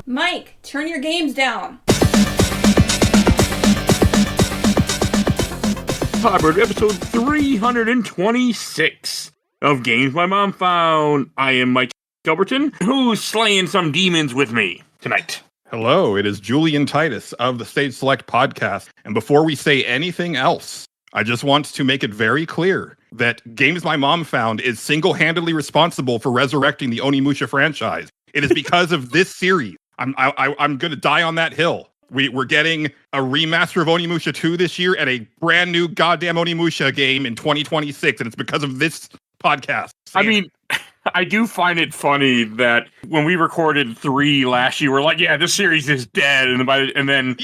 Mike, turn your games down. Hybrid episode 326 of Games My Mom Found. I am Mike Albertin, who's slaying some demons with me tonight. Hello, it is Julian Titus of the Stage Select podcast. And before we say anything else, I just want to make it very clear that Games My Mom Found is single-handedly responsible for resurrecting the Onimusha franchise. It is because of this series. I'm going to die on that hill. We're getting a remaster of Onimusha 2 this year and a brand new goddamn Onimusha game in 2026, and it's because of this podcast. I mean, I do find it funny that when we recorded 3 last year, we're like, yeah, this series is dead, and then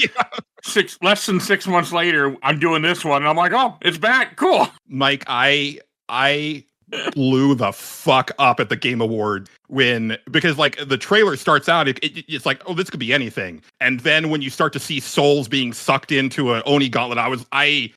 less than 6 months later, I'm doing this one, and I'm like, oh, it's back, cool. Mike, I blew the fuck up at the Game Awards because like the trailer starts out, it's like, oh, this could be anything. And then when you start to see souls being sucked into an Oni gauntlet, I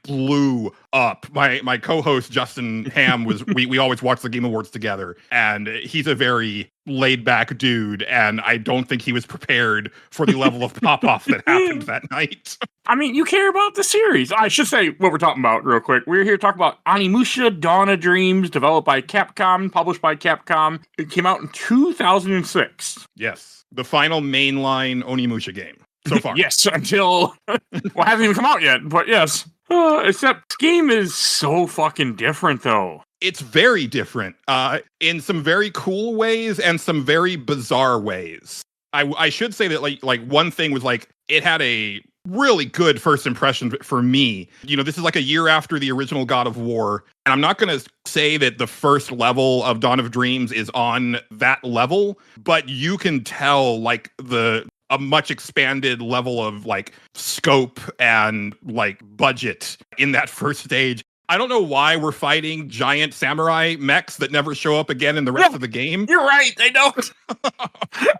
blew up. My co-host Justin Ham we always watch the Game Awards together, and he's a very laid back dude, and I don't think he was prepared for the level of pop off that happened that night. I mean, you care about the series. I should say what we're talking about real quick. We're here to talk about Onimusha Dawn of Dreams, developed by Capcom, published by Capcom. It came out in 2006. Yes, the final mainline Onimusha game so far. Yes, until well, it hasn't even come out yet, but yes. Except this game is so fucking different, though. It's very different in some very cool ways and some very bizarre ways. I should say that like one thing was like it had a really good first impression for me. You know, this is like a year after the original God of War, and I'm not going to say that the first level of Dawn of Dreams is on that level, but you can tell like a much expanded level of like scope and like budget in that first stage. I don't know why we're fighting giant samurai mechs that never show up again in the rest of the game. You're right, they don't.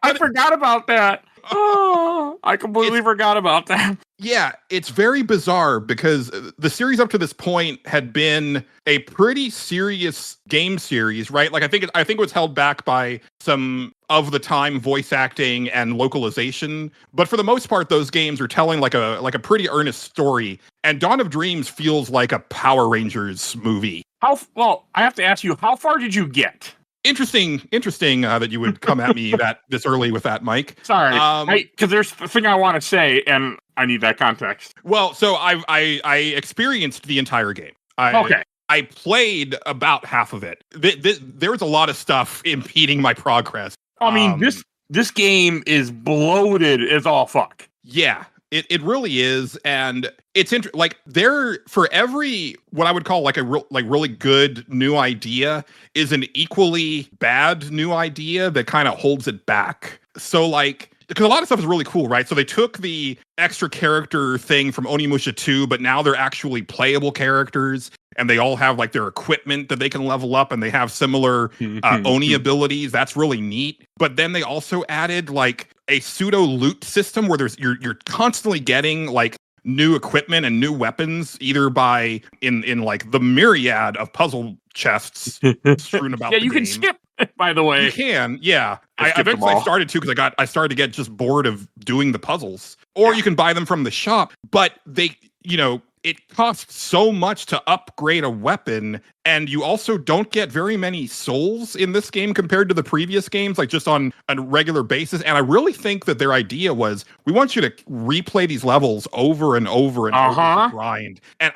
I forgot about that. Oh, I completely forgot about that. Yeah, it's very bizarre because the series up to this point had been a pretty serious game series, right? Like I think it was held back by some of the time voice acting and localization, but for the most part, those games are telling like a pretty earnest story. And Dawn of Dreams feels like a Power Rangers movie. Well, I have to ask you, how far did you get? Interesting that you would come at me this early with that, Mike. Sorry, because there's the thing I want to say, and I need that context. Well, so I experienced the entire game. Okay. I played about half of it. There was a lot of stuff impeding my progress. I mean, this game is bloated as all fuck. Yeah. It really is, and it's like there for every what I would call like a really good new idea is an equally bad new idea that kind of holds it back. So like because a lot of stuff is really cool, right? So they took the extra character thing from Onimusha 2, but now they're actually playable characters, and they all have like their equipment that they can level up, and they have similar Oni abilities. That's really neat. But then they also added like a pseudo loot system where you're constantly getting like new equipment and new weapons, either by in like the myriad of puzzle chests strewn about. Yeah, the you game. can skip. By the way, you can. Yeah, I eventually started to because I started to get just bored of doing the puzzles. Or you can buy them from the shop, but it costs so much to upgrade a weapon, and you also don't get very many souls in this game compared to the previous games, like just on a regular basis. And I really think that their idea was, we want you to replay these levels over and over and over to grind. And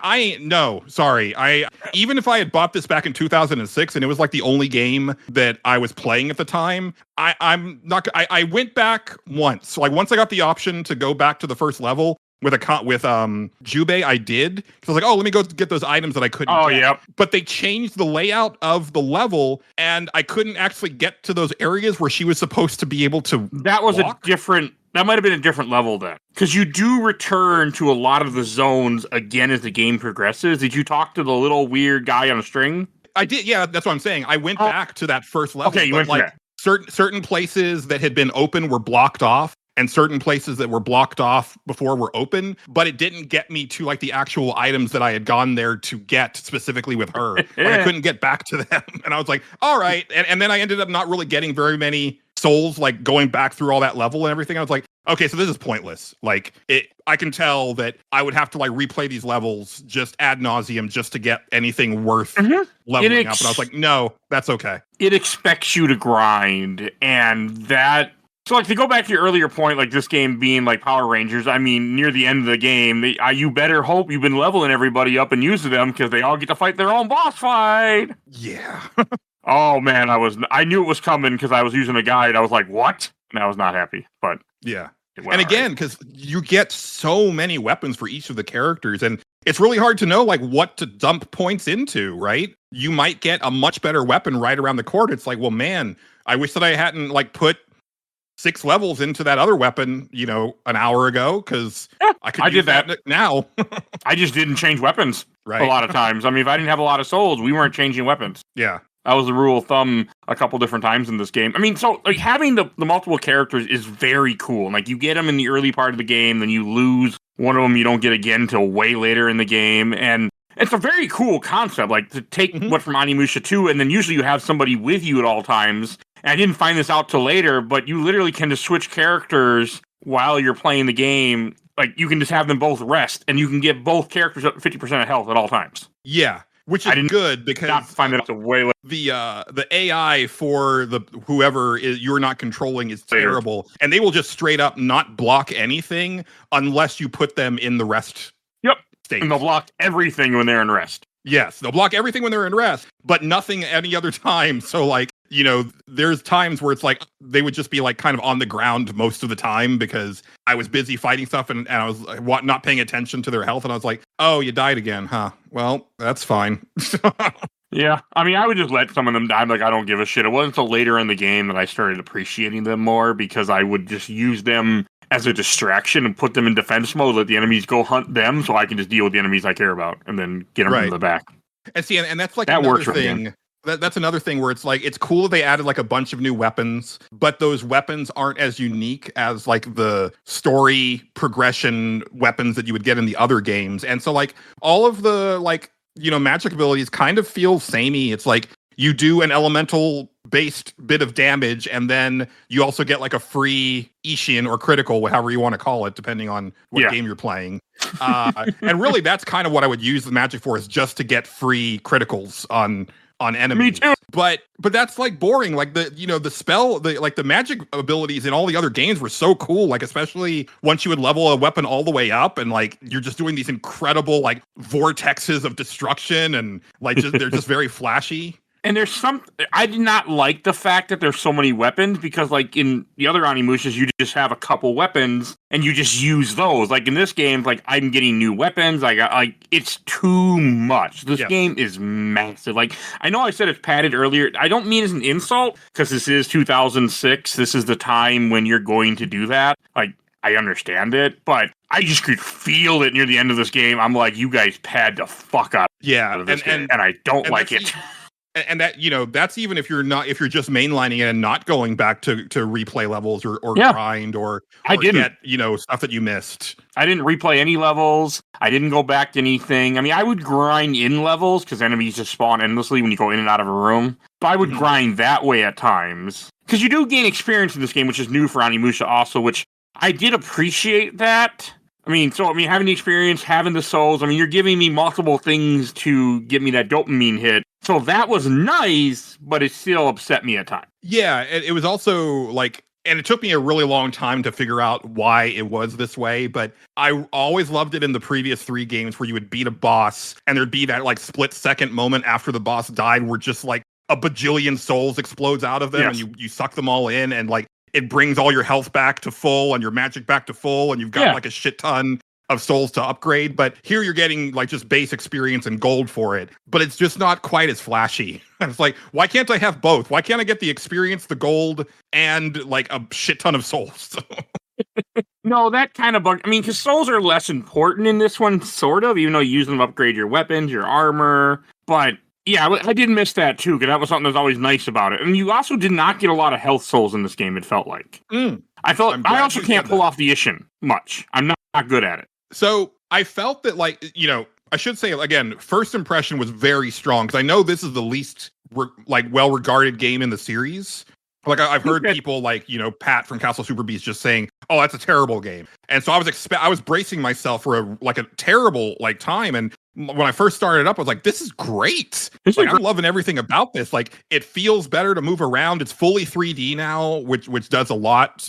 even if I had bought this back in 2006 and it was like the only game that I was playing at the time, I went back once. So like once I got the option to go back to the first level, with Jubei, I did. So I was like, oh, let me go get those items that I couldn't get. Yep. But they changed the layout of the level, and I couldn't actually get to those areas where she was supposed to be able to That might have been a different level then. Because you do return to a lot of the zones again as the game progresses. Did you talk to the little weird guy on a string? I did, yeah, that's what I'm saying. I went back to that first level. Okay, you went like certain places that had been open were blocked off, and certain places that were blocked off before were open, but it didn't get me to like the actual items that I had gone there to get specifically with her. Like, I couldn't get back to them. And I was like, all right. And then I ended up not really getting very many souls, like going back through all that level and everything. I was like, okay, so this is pointless. Like I can tell that I would have to like replay these levels just ad nauseum just to get anything worth leveling up. And I was like, no, that's okay. It expects you to grind, and that. So, like, to go back to your earlier point, like, this game being, like, Power Rangers, I mean, near the end of the game, you better hope you've been leveling everybody up and using them, because they all get to fight their own boss fight! Yeah. Oh, man, I knew it was coming, because I was using a guide. I was like, what? And I was not happy, but... Yeah. And again, because you get so many weapons for each of the characters, and it's really hard to know, like, what to dump points into, right? You might get a much better weapon right around the corner. It's like, well, man, I wish that I hadn't, like, put 6 levels into that other weapon, an hour ago, because I could use that now. I just didn't change weapons a lot of times. I mean, if I didn't have a lot of souls, we weren't changing weapons. Yeah. That was the rule of thumb a couple different times in this game. I mean, so like having the multiple characters is very cool. Like you get them in the early part of the game, then you lose one of them you don't get again till way later in the game. And it's a very cool concept, like to take what from Onimusha 2, and then usually you have somebody with you at all times. And I didn't find this out till later, but you literally can just switch characters while you're playing the game. Like you can just have them both rest, and you can get both characters up to 50% of health at all times. Yeah. Which is good because not find it out way later. The AI for the whoever you're not controlling is terrible, and they will just straight up not block anything unless you put them in the rest. State. And they'll block everything when they're in rest. Yes, they'll block everything when they're in rest, but nothing any other time. So like, there's times where it's like they would just be like kind of on the ground most of the time because I was busy fighting stuff and I was not paying attention to their health. And I was like, oh, you died again, huh? Well, that's fine. Yeah. I mean, I would just let some of them die. I'm like, I don't give a shit. It wasn't until later in the game that I started appreciating them more because I would just use them as a distraction and put them in defense mode, let the enemies go hunt them so I can just deal with the enemies I care about and then get them from the back. And see, and that's like that another works thing. That's another thing where it's like, it's cool that they added like a bunch of new weapons, but those weapons aren't as unique as like the story progression weapons that you would get in the other games. And so like all of the like, magic abilities kind of feel samey. It's like you do an elemental based bit of damage, and then you also get like a free Ishin or critical, however you want to call it, depending on what game you're playing. And really, that's kind of what I would use the magic for, is just to get free criticals on enemies. Me too. But that's like boring. Like the spell, the magic abilities in all the other games were so cool. Like especially once you would level a weapon all the way up, and like you're just doing these incredible like vortexes of destruction, and like they're just very flashy. And there's I did not like the fact that there's so many weapons because, like, in the other Onimushas, you just have a couple weapons and you just use those. Like, in this game, like, I'm getting new weapons. I got, like, it's too much. This game is massive. Like, I know I said it's padded earlier. I don't mean as an insult because this is 2006. This is the time when you're going to do that. Like, I understand it, but I just could feel it near the end of this game. I'm like, you guys pad the fuck out of this game, and I don't like it. And that, that's even if you're just mainlining it and not going back to replay levels or grind or get, stuff that you missed. I didn't replay any levels. I didn't go back to anything. I mean, I would grind in levels because enemies just spawn endlessly when you go in and out of a room. But I would grind that way at times. Because you do gain experience in this game, which is new for Onimusha also, which I did appreciate that. Having the experience, having the souls, you're giving me multiple things to give me that dopamine hit. So that was nice, but it still upset me at times. Yeah, it was also like, and it took me a really long time to figure out why it was this way, but I always loved it in the previous 3 games where you would beat a boss and there'd be that like split second moment after the boss died where just like a bajillion souls explodes out of them and you suck them all in, and like it brings all your health back to full and your magic back to full, and you've got like a shit ton of souls to upgrade. But here you're getting like just base experience and gold for it, but it's just not quite as flashy. It's like, why can't I have both? Why can't I get the experience, the gold, and like a shit ton of souls? No, that kind of bug. Because souls are less important in this one, sort of, even though you use them to upgrade your weapons, your armor. But yeah, I did miss that too, because that was something that's always nice about it. And you also did not get a lot of health souls in this game, it felt like. I also can't pull off the Ishin much. I'm not good at it. So I felt that, like, I should say, again, first impression was very strong, because I know this is the least well-regarded game in the series. Like I've heard people like, Pat from Castle Super Beast just saying, "Oh, that's a terrible game." And so I was bracing myself for a terrible time. And when I first started up, I was like, "This is great! I'm loving everything about this. Like, it feels better to move around. It's fully 3D now, which does a lot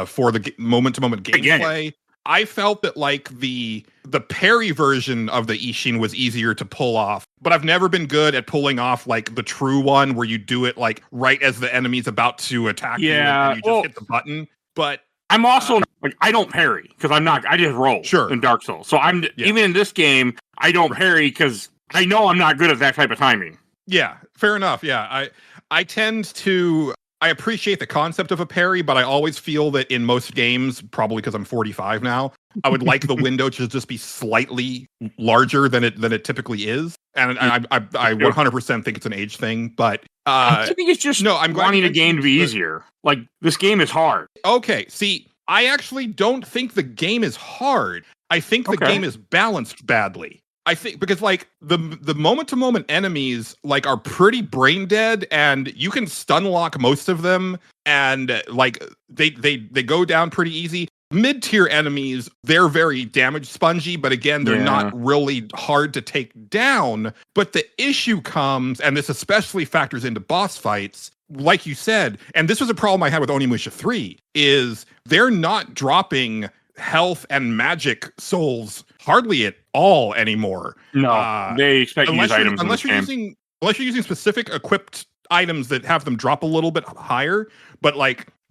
for the moment-to-moment gameplay." I felt that the parry version of the Ishin was easier to pull off, but I've never been good at pulling off the true one where you do it right as the enemy's about to attack you and you just hit the button. But I'm also I don't parry because I just roll in Dark Souls. So even in this game, I don't parry because I know I'm not good at that type of timing. Yeah, fair enough. Yeah, I tend to. I appreciate the concept of a parry, but I always feel that in most games, probably because I'm 45 now, I would like the window to just be slightly larger than it typically is. And I 100% think it's an age thing, but I think it's just I'm wanting the game to be easier. Like, this game is hard. Okay, see, I actually don't think the game is hard. I think the game is balanced badly. I think because the moment-to-moment enemies are pretty brain dead, and you can stun lock most of them, and they go down pretty easy. Mid-tier enemies, they're very damage spongy, but again, they're not really hard to take down. But the issue comes, and this especially factors into boss fights, like you said, and this was a problem I had with Onimusha 3, is they're not dropping health and magic souls hardly at all anymore. No, they expect you to use items unless you're using specific equipped items that have them drop a little bit higher. But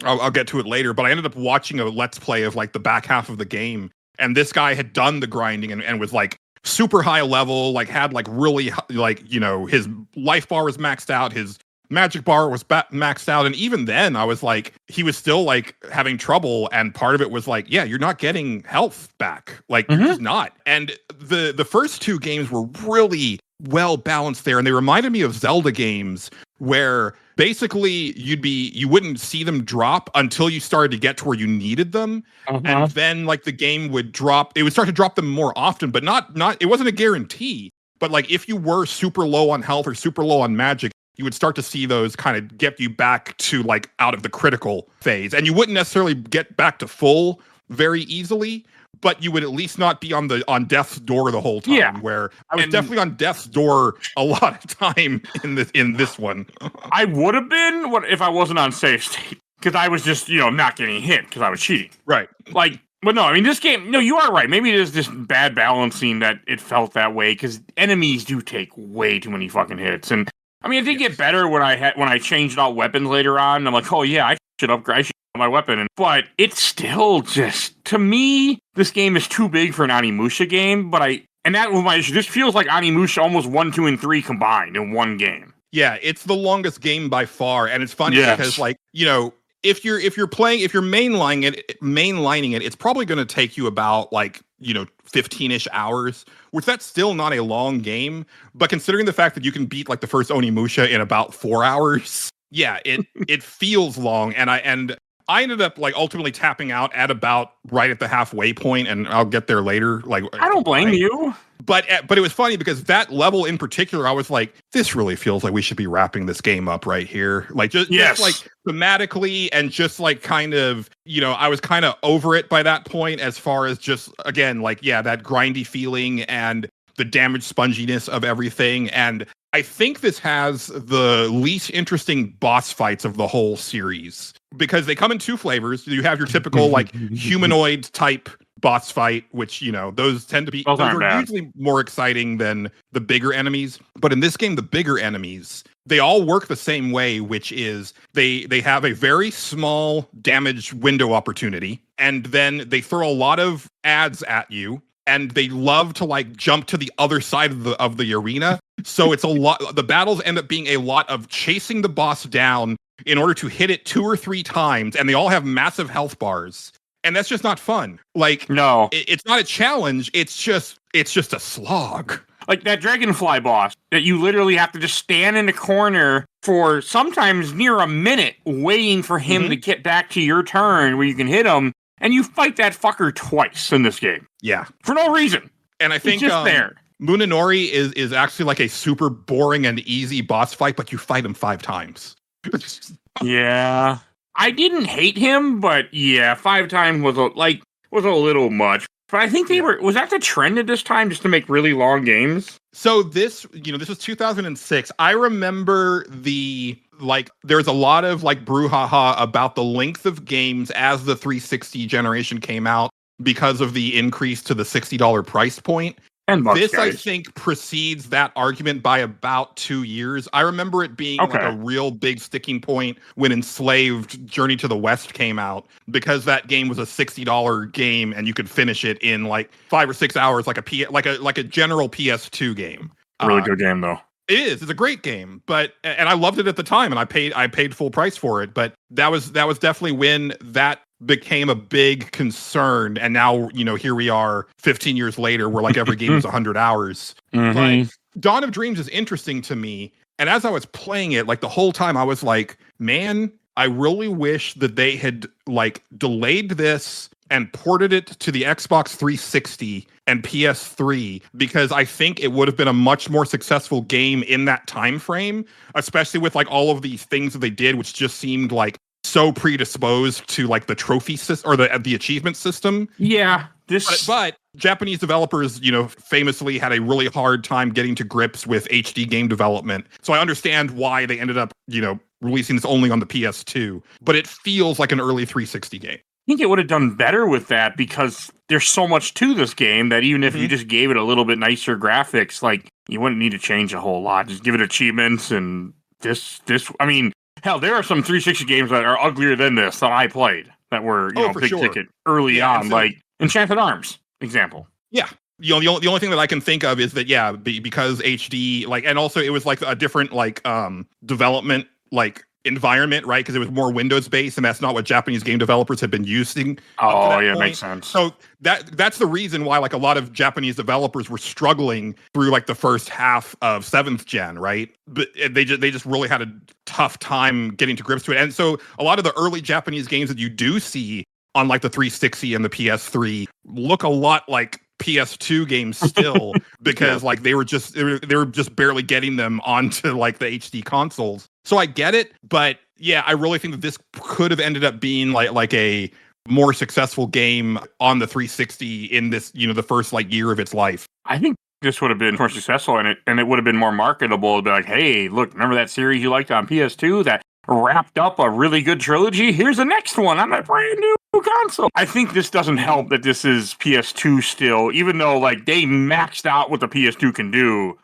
I'll get to it later. But I ended up watching a let's play of the back half of the game, and this guy had done the grinding and was super high level, had really his life bar was maxed out, his magic bar was maxed out, and even then I was he was still having trouble, and part of it was you're not getting health back, you're just not. And the first two games were really well balanced there, and they reminded me of Zelda games where basically you wouldn't see them drop until you started to get to where you needed them, and then the game would drop. It would start to drop them more often, but not it wasn't a guarantee. But if you were super low on health or super low on magic, you would start to see those kind of get you back to out of the critical phase. And you wouldn't necessarily get back to full very easily, but you would at least not be on death's door the whole time. Yeah. Where I was definitely on death's door a lot of time in this one. I would have been if I wasn't on safe state, because I was just not getting hit because I was cheating. Right. But no, I mean, this game, no, you are right. Maybe it is just bad balancing that it felt that way, because enemies do take way too many fucking hits. And I mean, it did get better when I changed out weapons later on. I'm like, oh yeah, I should upgrade my weapon. But it's still just, to me, this game is too big for an Onimusha game. And that was my issue. This feels like Onimusha almost 1, 2, and 3 combined in one game. Yeah, it's the longest game by far, and it's funny because if you're mainlining it, it's probably going to take you about 15-ish hours, which that's still not a long game. But considering the fact that you can beat the first Onimusha in about 4 hours, it feels long. And I ended up ultimately tapping out at about right at the halfway point, and I'll get there later. I don't blame you. But it was funny because that level in particular, I was this really feels like we should be wrapping this game up right here. Just thematically, and just kind of, I was kind of over it by that point, as far as just, again, that grindy feeling and the damage sponginess of everything. And I think this has the least interesting boss fights of the whole series, because they come in two flavors. You have your typical humanoid type boss fight, which, those tend to be usually more exciting than the bigger enemies. But in this game, the bigger enemies, they all work the same way, which is they have a very small damage window opportunity, and then they throw a lot of ads at you, and they love to jump to the other side of the arena. So it's a lot. The battles end up being a lot of chasing the boss down in order to hit it 2 or 3 times, and they all have massive health bars. And that's just not fun. No, it's not a challenge. It's just a slog. That dragonfly boss that you literally have to just stand in the corner for sometimes near a minute, waiting for him to get back to your turn where you can hit him. And you fight that fucker twice in this game. Yeah, for no reason. And I think just there. Munenori is actually a super boring and easy boss fight, but you fight him 5 times. Yeah. I didn't hate him, but yeah, 5 times was a little much. But I think was that the trend at this time, just to make really long games? So this was 2006. I remember there's a lot of brouhaha about the length of games as the 360 generation came out because of the increase to the $60 price point. And this, guys, I think, precedes that argument by about 2 years. I remember it being like a real big sticking point when Enslaved Journey to the West came out, because that game was a $60 game and you could finish it in like 5 or 6 hours, like a general PS2 game. Really good game though. It is. It's a great game, and I loved it at the time, and I paid full price for it. But that was definitely when that became a big concern, and now here we are 15 years later, where like every game is 100 hours. Mm-hmm. But Dawn of Dreams is interesting to me, and as I was playing it, like the whole time I was like, man, I really wish that they had like delayed this and ported it to the Xbox 360 and PS3, because I think it would have been a much more successful game in that time frame, especially with like all of these things that they did, which just seemed like so predisposed to like the trophy system or the achievement system. Yeah, but Japanese developers, famously had a really hard time getting to grips with HD game development. So I understand why they ended up, releasing this only on the PS2, but it feels like an early 360 game. I think it would have done better with that, because there's so much to this game that even if you just gave it a little bit nicer graphics, like you wouldn't need to change a whole lot. Just give it achievements and this. I mean, hell, there are some 360 games that are uglier than this that I played that were big ticket early on, like Enchanted Arms example. Yeah. The only thing that I can think of is that because HD and also it was like a different development environment, right? Because it was more Windows based, and that's not what Japanese game developers had been using. Oh, yeah, makes sense. So that's the reason why a lot of Japanese developers were struggling through the first half of 7th gen, right? But they just really had a tough time getting to grips with it. And so a lot of the early Japanese games that you do see on the 360 and the PS3 look a lot like PS2 games still, because they were just barely getting them onto the HD consoles. So I get it, but yeah, I really think that this could have ended up being like a more successful game on the 360 in this, the first year of its life. I think this would have been more successful, and it would have been more marketable to be like, hey, look, remember that series you liked on PS2 that wrapped up a really good trilogy? Here's the next one on a brand new console. I think this doesn't help that this is PS2 still, even though they maxed out what the PS2 can do,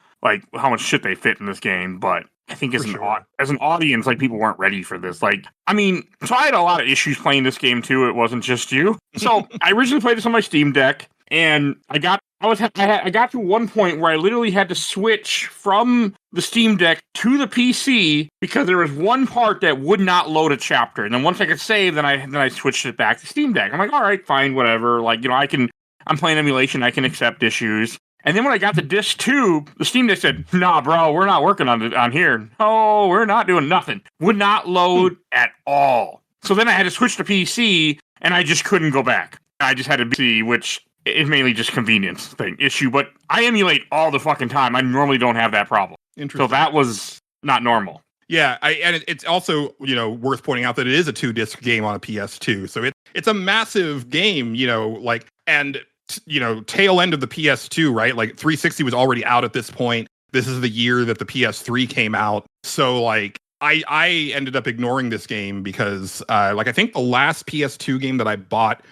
how much shit they fit in this game. But I think as an audience, people weren't ready for this. So I had a lot of issues playing this game too. It wasn't just you. So I originally played this on my Steam Deck, and I got to one point where I literally had to switch from the Steam Deck to the PC because there was one part that would not load a chapter. And then once I could save, then I switched it back to Steam Deck. I'm like, all right, fine, whatever. I'm playing emulation. I can accept issues. And then when I got the disc 2, the Steam Deck said, nah, bro, we're not working on here. No, we're not doing nothing. Would not load at all. So then I had to switch to PC, and I just couldn't go back. I just had to PC, which is mainly just convenience issue. But I emulate all the fucking time. I normally don't have that problem. Interesting. So that was not normal. Yeah, and it's also, worth pointing out that it is a 2-disc game on a PS2. So it's a massive game, and tail end of the PS2, right? 360 was already out at this point. This is the year that the PS3 came out. So I ended up ignoring this game because I think the last PS2 game that I bought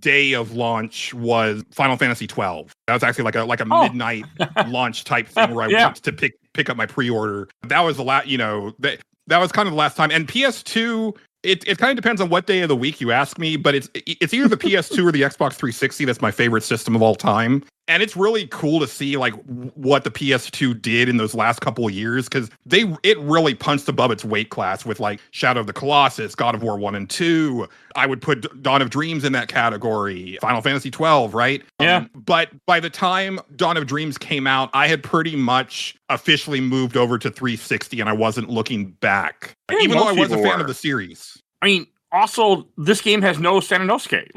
day of launch was Final Fantasy 12. That was actually like a midnight launch type thing where I went to pick up my pre-order. That was the last, that was kind of the last time. And PS2, it kind of depends on what day of the week you ask me, but it's either the PS2 or the Xbox 360 that's my favorite system of all time. And it's really cool to see what the PS2 did in those last couple of years, because it really punched above its weight class with Shadow of the Colossus, God of War 1 and 2. I would put Dawn of Dreams in that category, Final Fantasy 12, right? Yeah. But by the time Dawn of Dreams came out, I had pretty much officially moved over to 360, and I wasn't looking back, even though I was a fan of the series. I mean, also, this game has no Saninosuke.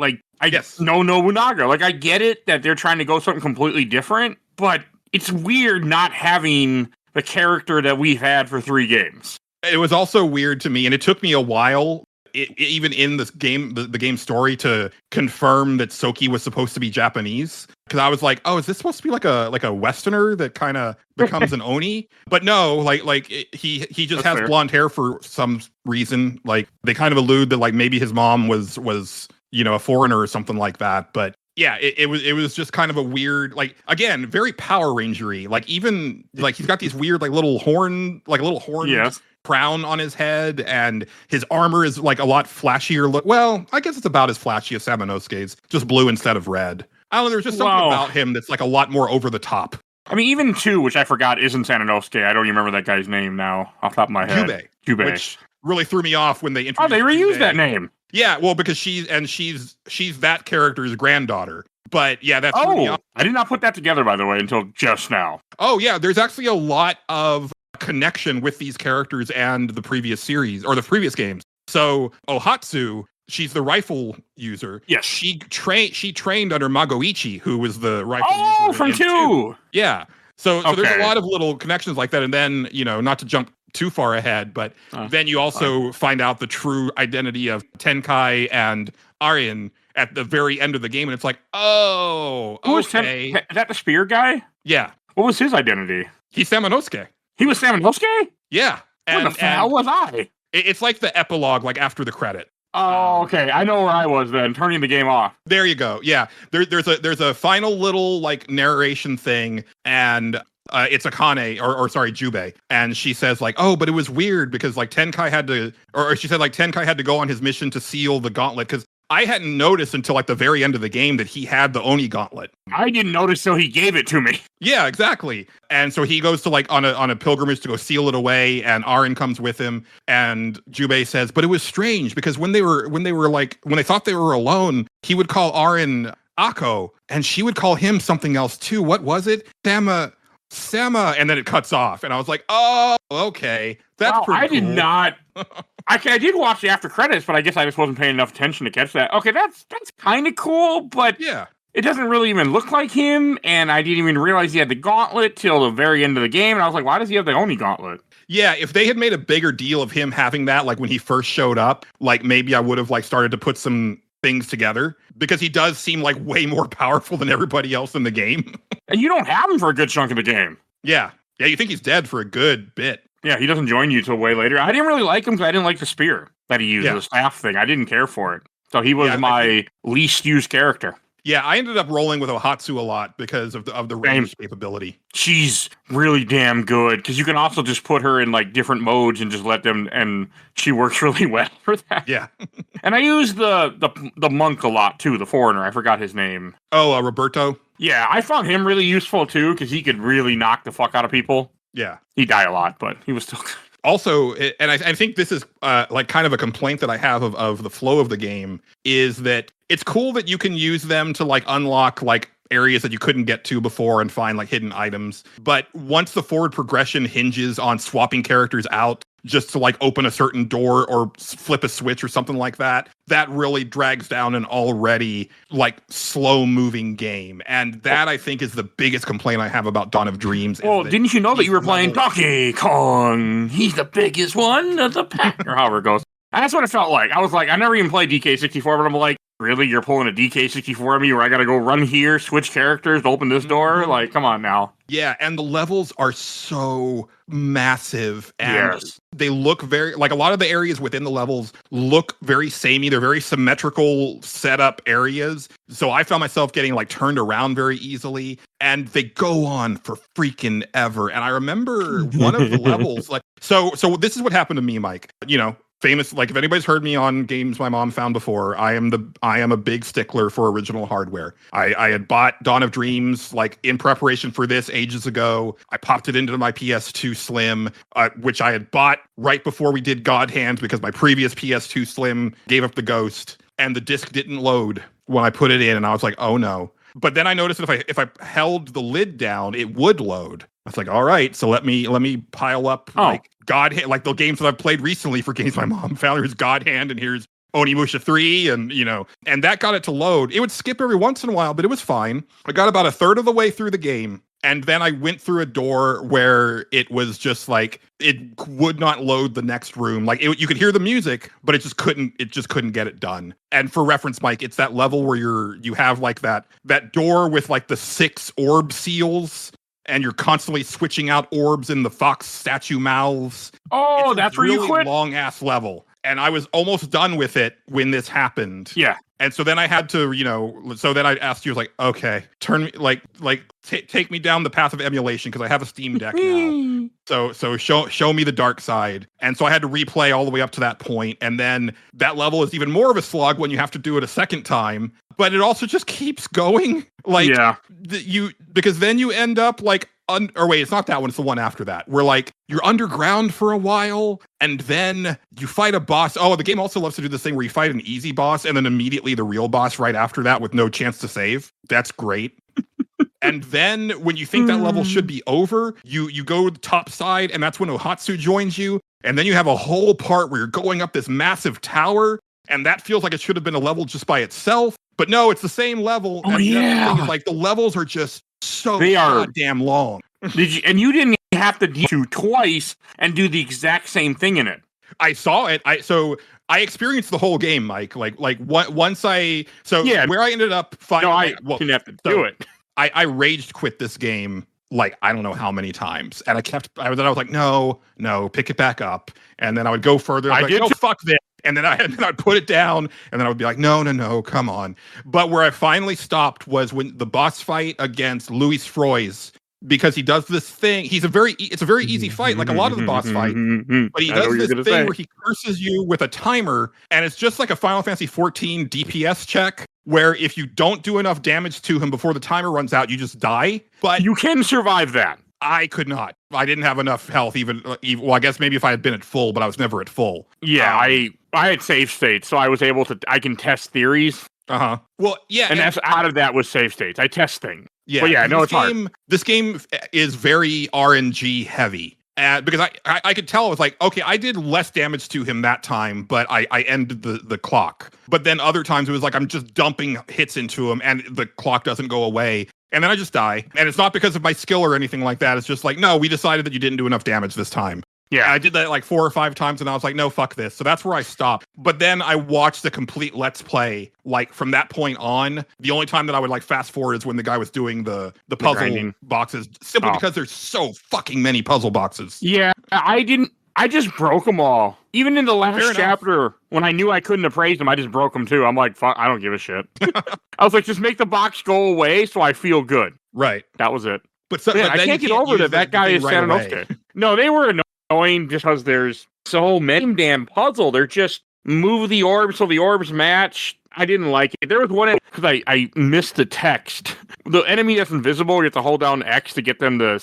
No Nobunaga. I get it that they're trying to go something completely different, but it's weird not having the character that we've had for 3 games. It was also weird to me, and it took me a while, even in this game, the game story, to confirm that Soki was supposed to be Japanese. Because I was like, oh, is this supposed to be like a Westerner that kind of becomes an Oni? But no, he just has blonde hair for some reason. Like they kind of allude that like maybe his mom was a foreigner or something like that. But yeah, it was just kind of a weird, like, again, very Power Ranger-y. Like even like he's got these weird little horn Yes. crown on his head, and his armor is like a lot flashier look. Well, I guess it's about as flashy as Samanosuke's, just blue instead of red. I don't know, there's just something about him that's like a lot more over the top. I mean, even 2, which I forgot isn't Sananosuke. I don't even remember that guy's name now off the top of my head. Jubei. Which really threw me off when they introduced they reused Jubei. that name. Yeah, well, because she's that character's granddaughter. But yeah, that's threw me off. I did not put that together, by the way, until just now. Oh yeah, there's actually a lot of connection with these characters and the previous series or the previous games. So Ohatsu, she's the rifle user. Yes. She trained under Magoichi, who was the rifle user. Oh, from 2. Yeah. So there's a lot of little connections like that. And then, not to jump too far ahead, but then you also find out the true identity of Tenkai and Aryan at the very end of the game. And it's like, oh, okay. Is that the spear guy? Yeah. What was his identity? He's Samanosuke. He was Samanosuke? Yeah. Where the hell was I? It's like the epilogue, like after the credit. Oh, okay. I know where I was then, turning the game off. There you go. Yeah. There's a final little like narration thing, and it's Akane, or sorry, Jubei, and she says like, oh, but it was weird because like Tenkai had to, or she said like Tenkai had to go on his mission to seal the gauntlet, because I hadn't noticed until like the very end of the game that he had the Oni gauntlet. I didn't notice till he gave it to me. Yeah, exactly. And so he goes to like on a pilgrimage to go seal it away, and Arin comes with him, and Jubei says, but it was strange because when they thought they were alone, he would call Arin Akko, and she would call him something else too. What was it? Sama, and then it cuts off, and I was like, "Oh, okay, that's pretty cool." Did not. I did watch the after credits, but I guess I just wasn't paying enough attention to catch that. Okay, that's kind of cool, but yeah, it doesn't really even look like him, and I didn't even realize he had the gauntlet till the very end of the game, and I was like, "Why does he have the Oni gauntlet?" Yeah, if they had made a bigger deal of him having that, like when he first showed up, like maybe I would have like started to put some things together, because he does seem like way more powerful than everybody else in the game. And you don't have him for a good chunk of the game. Yeah, you think he's dead for a good bit. Yeah, he doesn't join you till way later. I didn't really like him because I didn't like the spear that he used, the staff thing. I didn't care for it. So he was my least used character. Yeah, I ended up rolling with Ohatsu a lot because of the range capability. She's really damn good, because you can also just put her in like different modes and just let them, and she works really well for that. Yeah. And I use the monk a lot too, the foreigner. I forgot his name. Oh, Roberto? Yeah, I found him really useful too, because he could really knock the fuck out of people. Yeah. He died a lot, but he was still good. Also, and I think this is like kind of a complaint that I have of the flow of the game, is that it's cool that you can use them to like unlock like areas that you couldn't get to before and find like hidden items. But once the forward progression hinges on swapping characters out just to like open a certain door or flip a switch or something like that, that really drags down an already like slow moving game. And that I think is the biggest complaint I have about Dawn of Dreams. Well, didn't you know that you were playing Donkey Kong? He's the biggest one of the pack, or however it goes. And that's what it felt like. I was like, I never even played DK64, but I'm like, really? You're pulling a DK64 at me where I gotta go run here, switch characters, to open this door? Like, come on now. Yeah, and the levels are so massive, and they look very, like a lot of the areas within the levels look very samey. They're very symmetrical setup areas. So I found myself getting like turned around very easily, and they go on for freaking ever. And I remember one of the levels, like, so this is what happened to me, Mike. Famous, like if anybody's heard me on games my mom found before, I am a big stickler for original hardware. I had bought Dawn of Dreams like in preparation for this ages ago. I popped it into my PS2 Slim, which I had bought right before we did God Hand, because my previous PS2 Slim gave up the ghost and the disc didn't load when I put it in, and I was like, oh no. But then I noticed that if I held the lid down, it would load. I was like, all right, so let me pile up like God Hand, like the games that I've played recently for games my mom found. Here's God Hand, and here's Onimusha 3, and and that got it to load. It would skip every once in a while, but it was fine. I got about a third of the way through the game, And then I went through a door where it was just like it would not load the next room. Like you could hear the music, but it just couldn't get it done. And for reference, Mike, it's that level where you have like that door with like the 6 orb seals, and you're constantly switching out orbs in the fox statue mouths. Oh, that's where you quit? Long ass level. And I was almost done with it when this happened. Yeah. And so then I had to, so then I asked you, like, okay, turn me, take me down the path of emulation because I have a Steam Deck now. So show me the dark side. And so I had to replay all the way up to that point. And then that level is even more of a slog when you have to do it a second time. But it also just keeps going. Like, yeah. Because then you end up like, or wait, it's not that one. It's the one after that. Where like you're underground for a while, and then you fight a boss. Oh, the game also loves to do this thing where you fight an easy boss, and then immediately the real boss right after that with no chance to save. That's great. And then when you think that level should be over, you go to the top side, and that's when Ohatsu joins you. And then you have a whole part where you're going up this massive tower, and that feels like it should have been a level just by itself. But no, it's the same level. Oh, and yeah. The like the levels are just so goddamn long. You didn't have to do twice and do the exact same thing in it. I saw it. I experienced the whole game, Mike. Like once where I ended up finding. No, I didn't have to do it. I raged quit this game like I don't know how many times, and I was like, no, pick it back up, and then I would go further. Fuck this. And then I'd put it down, and then I would be like, no, come on. But where I finally stopped was when the boss fight against Louis Froys, because he does this thing. It's a very easy fight, like a lot of the boss fight. But he does this thing where he curses you with a timer, and it's just like a Final Fantasy 14 DPS check, where if you don't do enough damage to him before the timer runs out, you just die. But you can survive that. I could not. I didn't have enough health even well, I guess maybe if I had been at full, but I was never at full. Yeah, I had save states, so I was able to I can test theories. Uh-huh. Well, yeah. And that's out of that was save states. I test things. Yeah. But yeah, no, it's hard. This game is very RNG heavy. Because I could tell, it was like, okay, I did less damage to him that time, but I ended the clock. But then other times it was like I'm just dumping hits into him and the clock doesn't go away. And then I just die. And it's not because of my skill or anything like that. It's just like, no, we decided that you didn't do enough damage this time. Yeah, and I did that like 4 or 5 times, and I was like, no, fuck this. So that's where I stopped. But then I watched the complete Let's Play. Like from that point on, the only time that I would like fast forward is when the guy was doing the puzzle grinding boxes, simply because there's so fucking many puzzle boxes. Yeah, I just broke them all. Even in the last chapter, when I knew I couldn't appraise them, I just broke them too. I'm like, fuck, I don't give a shit. I was like, just make the box go away so I feel good. Right. That was it. But I can't get over that guy is Sananosuke. No, they were annoying just because there's so many damn puzzle. They're just move the orbs so the orbs match. I didn't like it. There was one because I missed the text. The enemy that's invisible, you have to hold down X to get them to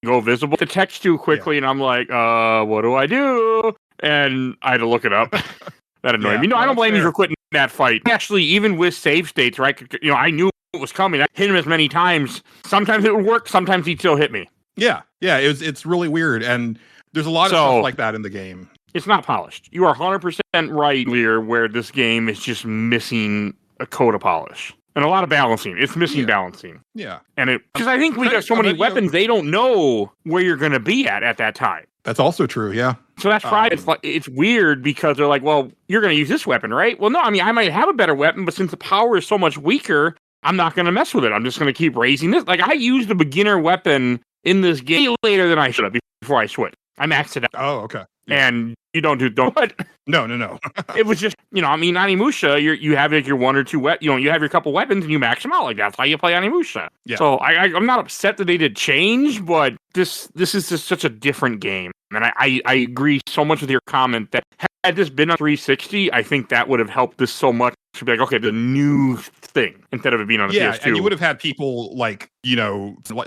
go visible. The text too quickly, and I'm like, what do I do? And I had to look it up. That annoyed me. No, I don't blame you for quitting that fight. Actually, even with save states, right? I knew it was coming. I hit him as many times. Sometimes it would work. Sometimes he'd still hit me. Yeah. It's really weird, and there's a lot of stuff like that in the game. It's not polished. You are 100% right, Lear, where this game is just missing a coat of polish. And a lot of balancing. It's missing balancing. Yeah. And because I think we got so many weapons, they don't know where you're going to be at that time. That's also true, yeah. So that's why it's weird because they're like, well, you're going to use this weapon, right? Well, no, I mean, I might have a better weapon, but since the power is so much weaker, I'm not going to mess with it. I'm just going to keep raising this. Like, I used a beginner weapon in this game later than I should have before I switched. I maxed it out. Oh, okay. Yeah. And you don't. No. It was just, Onimusha, you have like your one or two, you have your couple weapons and you max them out. Like, that's how you play Onimusha. Yeah. So I'm not upset that they did change, but this is just such a different game. And I agree so much with your comment that had this been on 360, I think that would have helped this so much to be like, okay, the new thing instead of it being on a PS2. Yeah, and you would have had people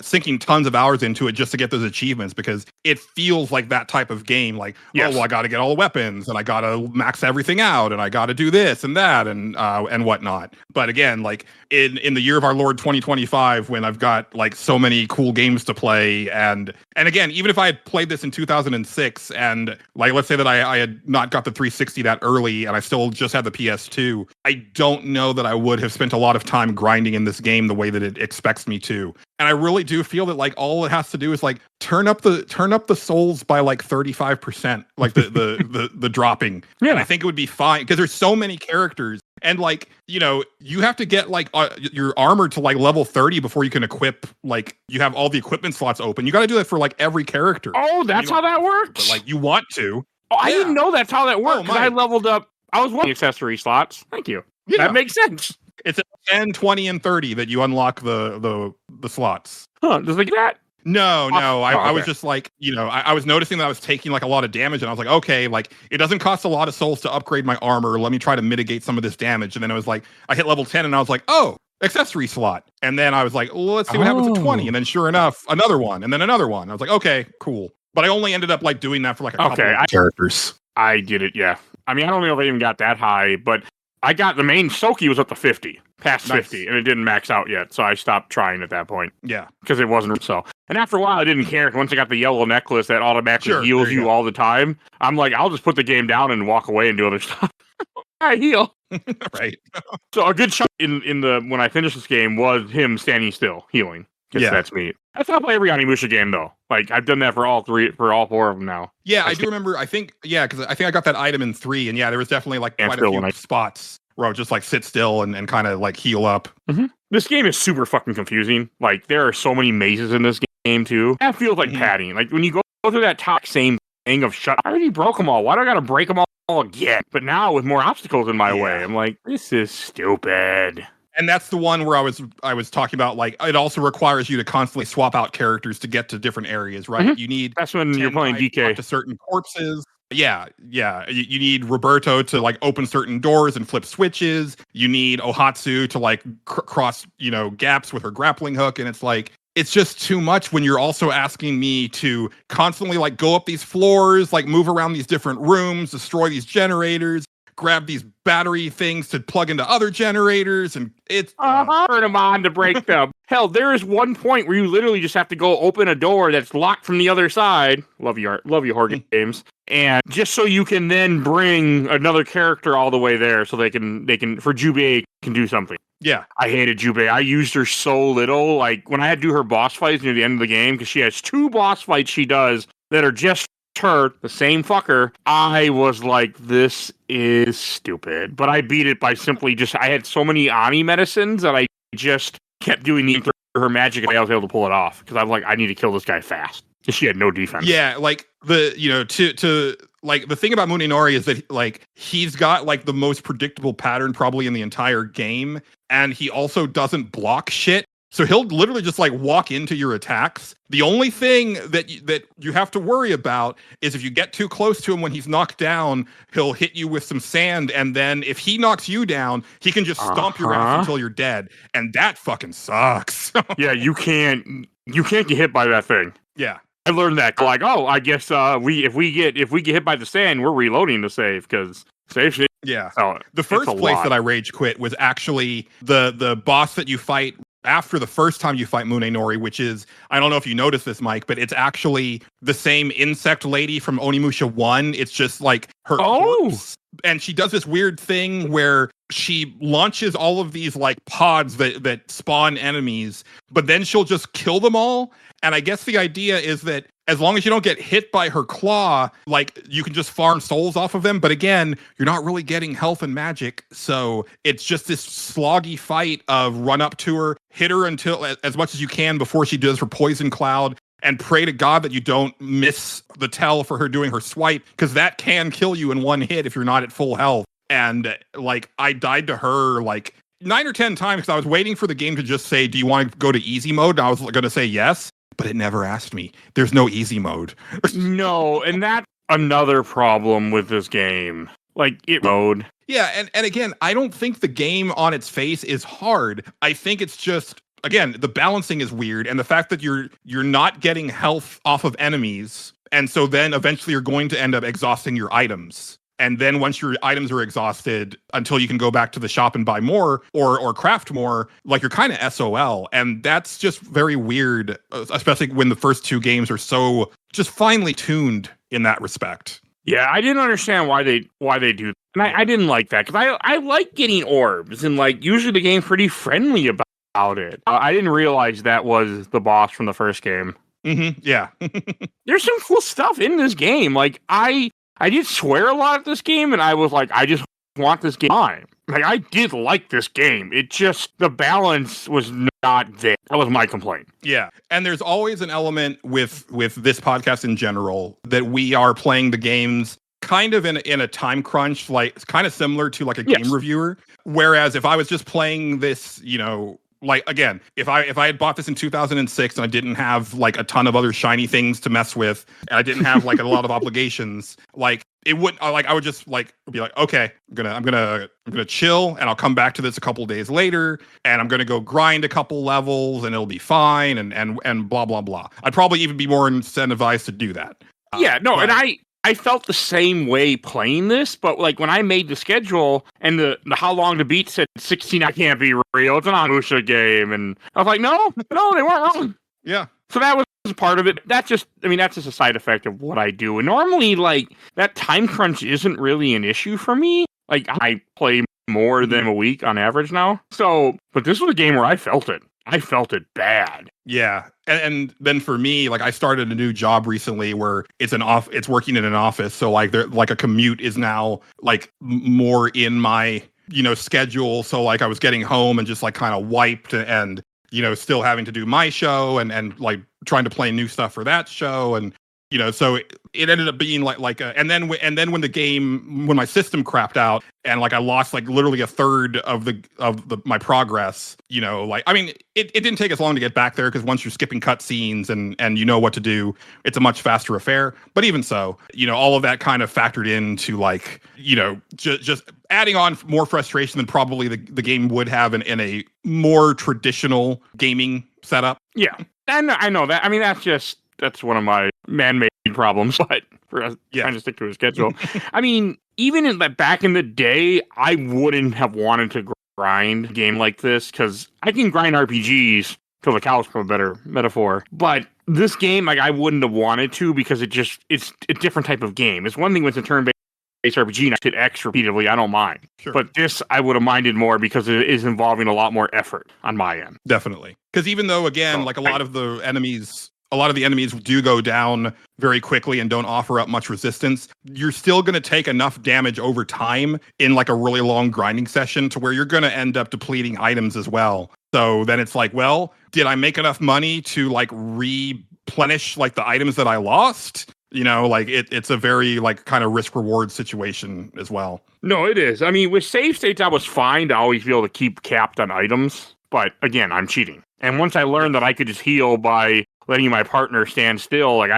sinking tons of hours into it just to get those achievements because it feels like that type of game. Like, I got to get all the weapons and I got to max everything out and I got to do this and that and whatnot. But again, like in the year of our Lord 2025, when I've got like so many cool games to play, and again, even if I had played this in 2006 and like let's say that I had not got the 360 that early and I still just had the PS2, I I don't know that I would have spent a lot of time grinding in this game the way that it expects me to. And I really do feel that like all it has to do is like turn up the souls by like 35%, like the dropping. Yeah. And I think it would be fine because there's so many characters. And like, you know, you have to get like your armor to like level 30 before you can equip, like you have all the equipment slots open. You got to do that for like every character. Oh, that's how that works? But like you want to. Oh, I didn't know that's how that worked because I leveled up. I was one accessory slots. Thank you. Yeah. That makes sense. It's at 10, 20, and 30 that you unlock the slots. Huh, just like that? No. Okay. I was just like, you know, I was noticing that I was taking like a lot of damage and I was like, okay, like it doesn't cost a lot of souls to upgrade my armor. Let me try to mitigate some of this damage. And then I was like, I hit level 10 and I was like, oh, accessory slot. And then I was like, well, let's see what happens at 20. And then sure enough, another one and then another one. I was like, okay, cool. But I only ended up like doing that for like a couple of characters. I did it, yeah. I mean, I don't know if I even got that high, but I got the main Soki was up to 50, past 50, and it didn't max out yet, so I stopped trying at that point. Yeah. Because it wasn't so. And after a while, I didn't care. Once I got the yellow necklace that automatically heals you all the time, I'm like, I'll just put the game down and walk away and do other stuff. I heal. Right. So a good shot in the when I finished this game was him standing still, healing. Yeah, that's me. That's how I play every Onimusha game, though. Like I've done that for all four of them now. Yeah, I do remember. I think because I think I got that item in 3, and yeah, there was definitely like quite a few spots where I would just like sit still and kind of like heal up. Mm-hmm. This game is super fucking confusing. Like there are so many mazes in this game too. That feels like padding. Like when you go through that same thing of I already broke them all. Why do I gotta break them all again? But now with more obstacles in my way, I'm like, this is stupid. And that's the one where I was talking about, like, it also requires you to constantly swap out characters to get to different areas, right? Mm-hmm. You need that's when you're playing DK to certain corpses. Yeah. You need Roberto to like open certain doors and flip switches. You need Ohatsu to like cross, you know, gaps with her grappling hook, and it's like it's just too much when you're also asking me to constantly like go up these floors, like move around these different rooms, destroy these generators, grab these battery things to plug into other generators, and it's turn them on to break them. Hell, there is one point where you literally just have to go open a door that's locked from the other side. Love you horror games, and just so you can then bring another character all the way there, so they can for Jubei can do something. Yeah, I hated Jubei. I used her so little. Like when I had to do her boss fights near the end of the game, because she has 2 boss fights she does that are just her, the same fucker, I was like, this is stupid. But I beat it by simply I had so many Ani medicines that I just kept doing her magic, and I was able to pull it off. Because I was like, I need to kill this guy fast. Because she had no defense. Yeah, like to like the thing about Munenori is that like he's got like the most predictable pattern probably in the entire game, and he also doesn't block shit. So he'll literally just like walk into your attacks. The only thing that you have to worry about is if you get too close to him when he's knocked down, he'll hit you with some sand, and then if he knocks you down, he can just stomp your ass until you're dead, and that fucking sucks. Yeah, you can't get hit by that thing. Yeah. I learned that. Like, I guess if we get hit by the sand, we're reloading the save because save shit. Yeah. The first place that I rage quit was actually the boss that you fight after the first time you fight Munenori, which is, I don't know if you noticed this, Mike, but it's actually the same insect lady from Onimusha 1. It's just like her corpse. And she does this weird thing where she launches all of these like pods that spawn enemies, but then she'll just kill them all. And I guess the idea is that as long as you don't get hit by her claw, like you can just farm souls off of them. But again, you're not really getting health and magic. So it's just this sloggy fight of run up to her, hit her until as much as you can before she does her poison cloud, and pray to God that you don't miss the tell for her doing her swipe, because that can kill you in one hit if you're not at full health. And like I died to her like 9 or 10 times because I was waiting for the game to just say, do you want to go to easy mode? And I was going to say yes. But it never asked me. There's no easy mode. No, and that's another problem with this game. Like, mode. Yeah, and again, I don't think the game on its face is hard. I think it's just, again, the balancing is weird, and the fact that you're not getting health off of enemies, and so then eventually you're going to end up exhausting your items. And then once your items are exhausted, until you can go back to the shop and buy more or craft more, like you're kind of SOL. And that's just very weird, especially when the first 2 games are so just finely tuned in that respect. Yeah, I didn't understand why they do that. And I didn't like that because I like getting orbs and like usually the game's pretty friendly about it. I didn't realize that was the boss from the first game. Yeah. There's some cool stuff in this game. Like I did swear a lot at this game, and I was like, I just want this game on. Like I did like this game. It just the balance was not there. That was my complaint. Yeah. And there's always an element with this podcast in general that we are playing the games kind of in a time crunch, like it's kind of similar to like a game reviewer. Whereas if I was just playing this, you know, like again, if I had bought this in 2006 and I didn't have like a ton of other shiny things to mess with, and I didn't have like a lot of obligations, like it wouldn't like I would just like be like, okay, I'm gonna chill and I'll come back to this a couple days later and I'm gonna go grind a couple levels and it'll be fine and blah blah blah. I'd probably even be more incentivized to do that. And I felt the same way playing this, but like when I made the schedule and the how long to beat said 16, I can't be real. It's an Onimusha game, and I was like, no, they weren't wrong. Yeah. So that was part of it. That's just a side effect of what I do. And normally, like that time crunch isn't really an issue for me. Like I play more than a week on average now. So, but this was a game where I felt it. I felt it bad. Yeah. And then for me, like I started a new job recently where it's working in an office. So like like a commute is now like more in my, you know, schedule. So like I was getting home and just like kind of wiped and, you know, still having to do my show and like trying to play new stuff for that show. And, you know, so it ended up being and then when my system crapped out and like I lost like literally a third of my progress, you know, like, I mean, it didn't take as long to get back there because once you're skipping cutscenes and you know what to do, it's a much faster affair. But even so, you know, all of that kind of factored into like, you know, just adding on more frustration than probably the game would have in a more traditional gaming setup. Yeah. And I know that. I mean, that's one of my man-made problems, but for us trying to stick to a schedule. I mean, even back in the day, I wouldn't have wanted to grind a game like this because I can grind RPGs till the cows come, a better metaphor. But this game, like, I wouldn't have wanted to because it's a different type of game. It's one thing when it's a turn-based RPG and I hit X repeatedly, I don't mind. Sure. But this, I would have minded more because it is involving a lot more effort on my end. Definitely. Because even though, again, like a lot of the enemies do go down very quickly and don't offer up much resistance, you're still going to take enough damage over time in like a really long grinding session to where you're going to end up depleting items as well. So then it's like, well, did I make enough money to like replenish like the items that I lost? You know, like it's a very like kind of risk reward situation as well. No, it is. I mean, with save states, I was fine to always be able to keep capped on items. But again, I'm cheating. And once I learned that I could just heal by letting my partner stand still, like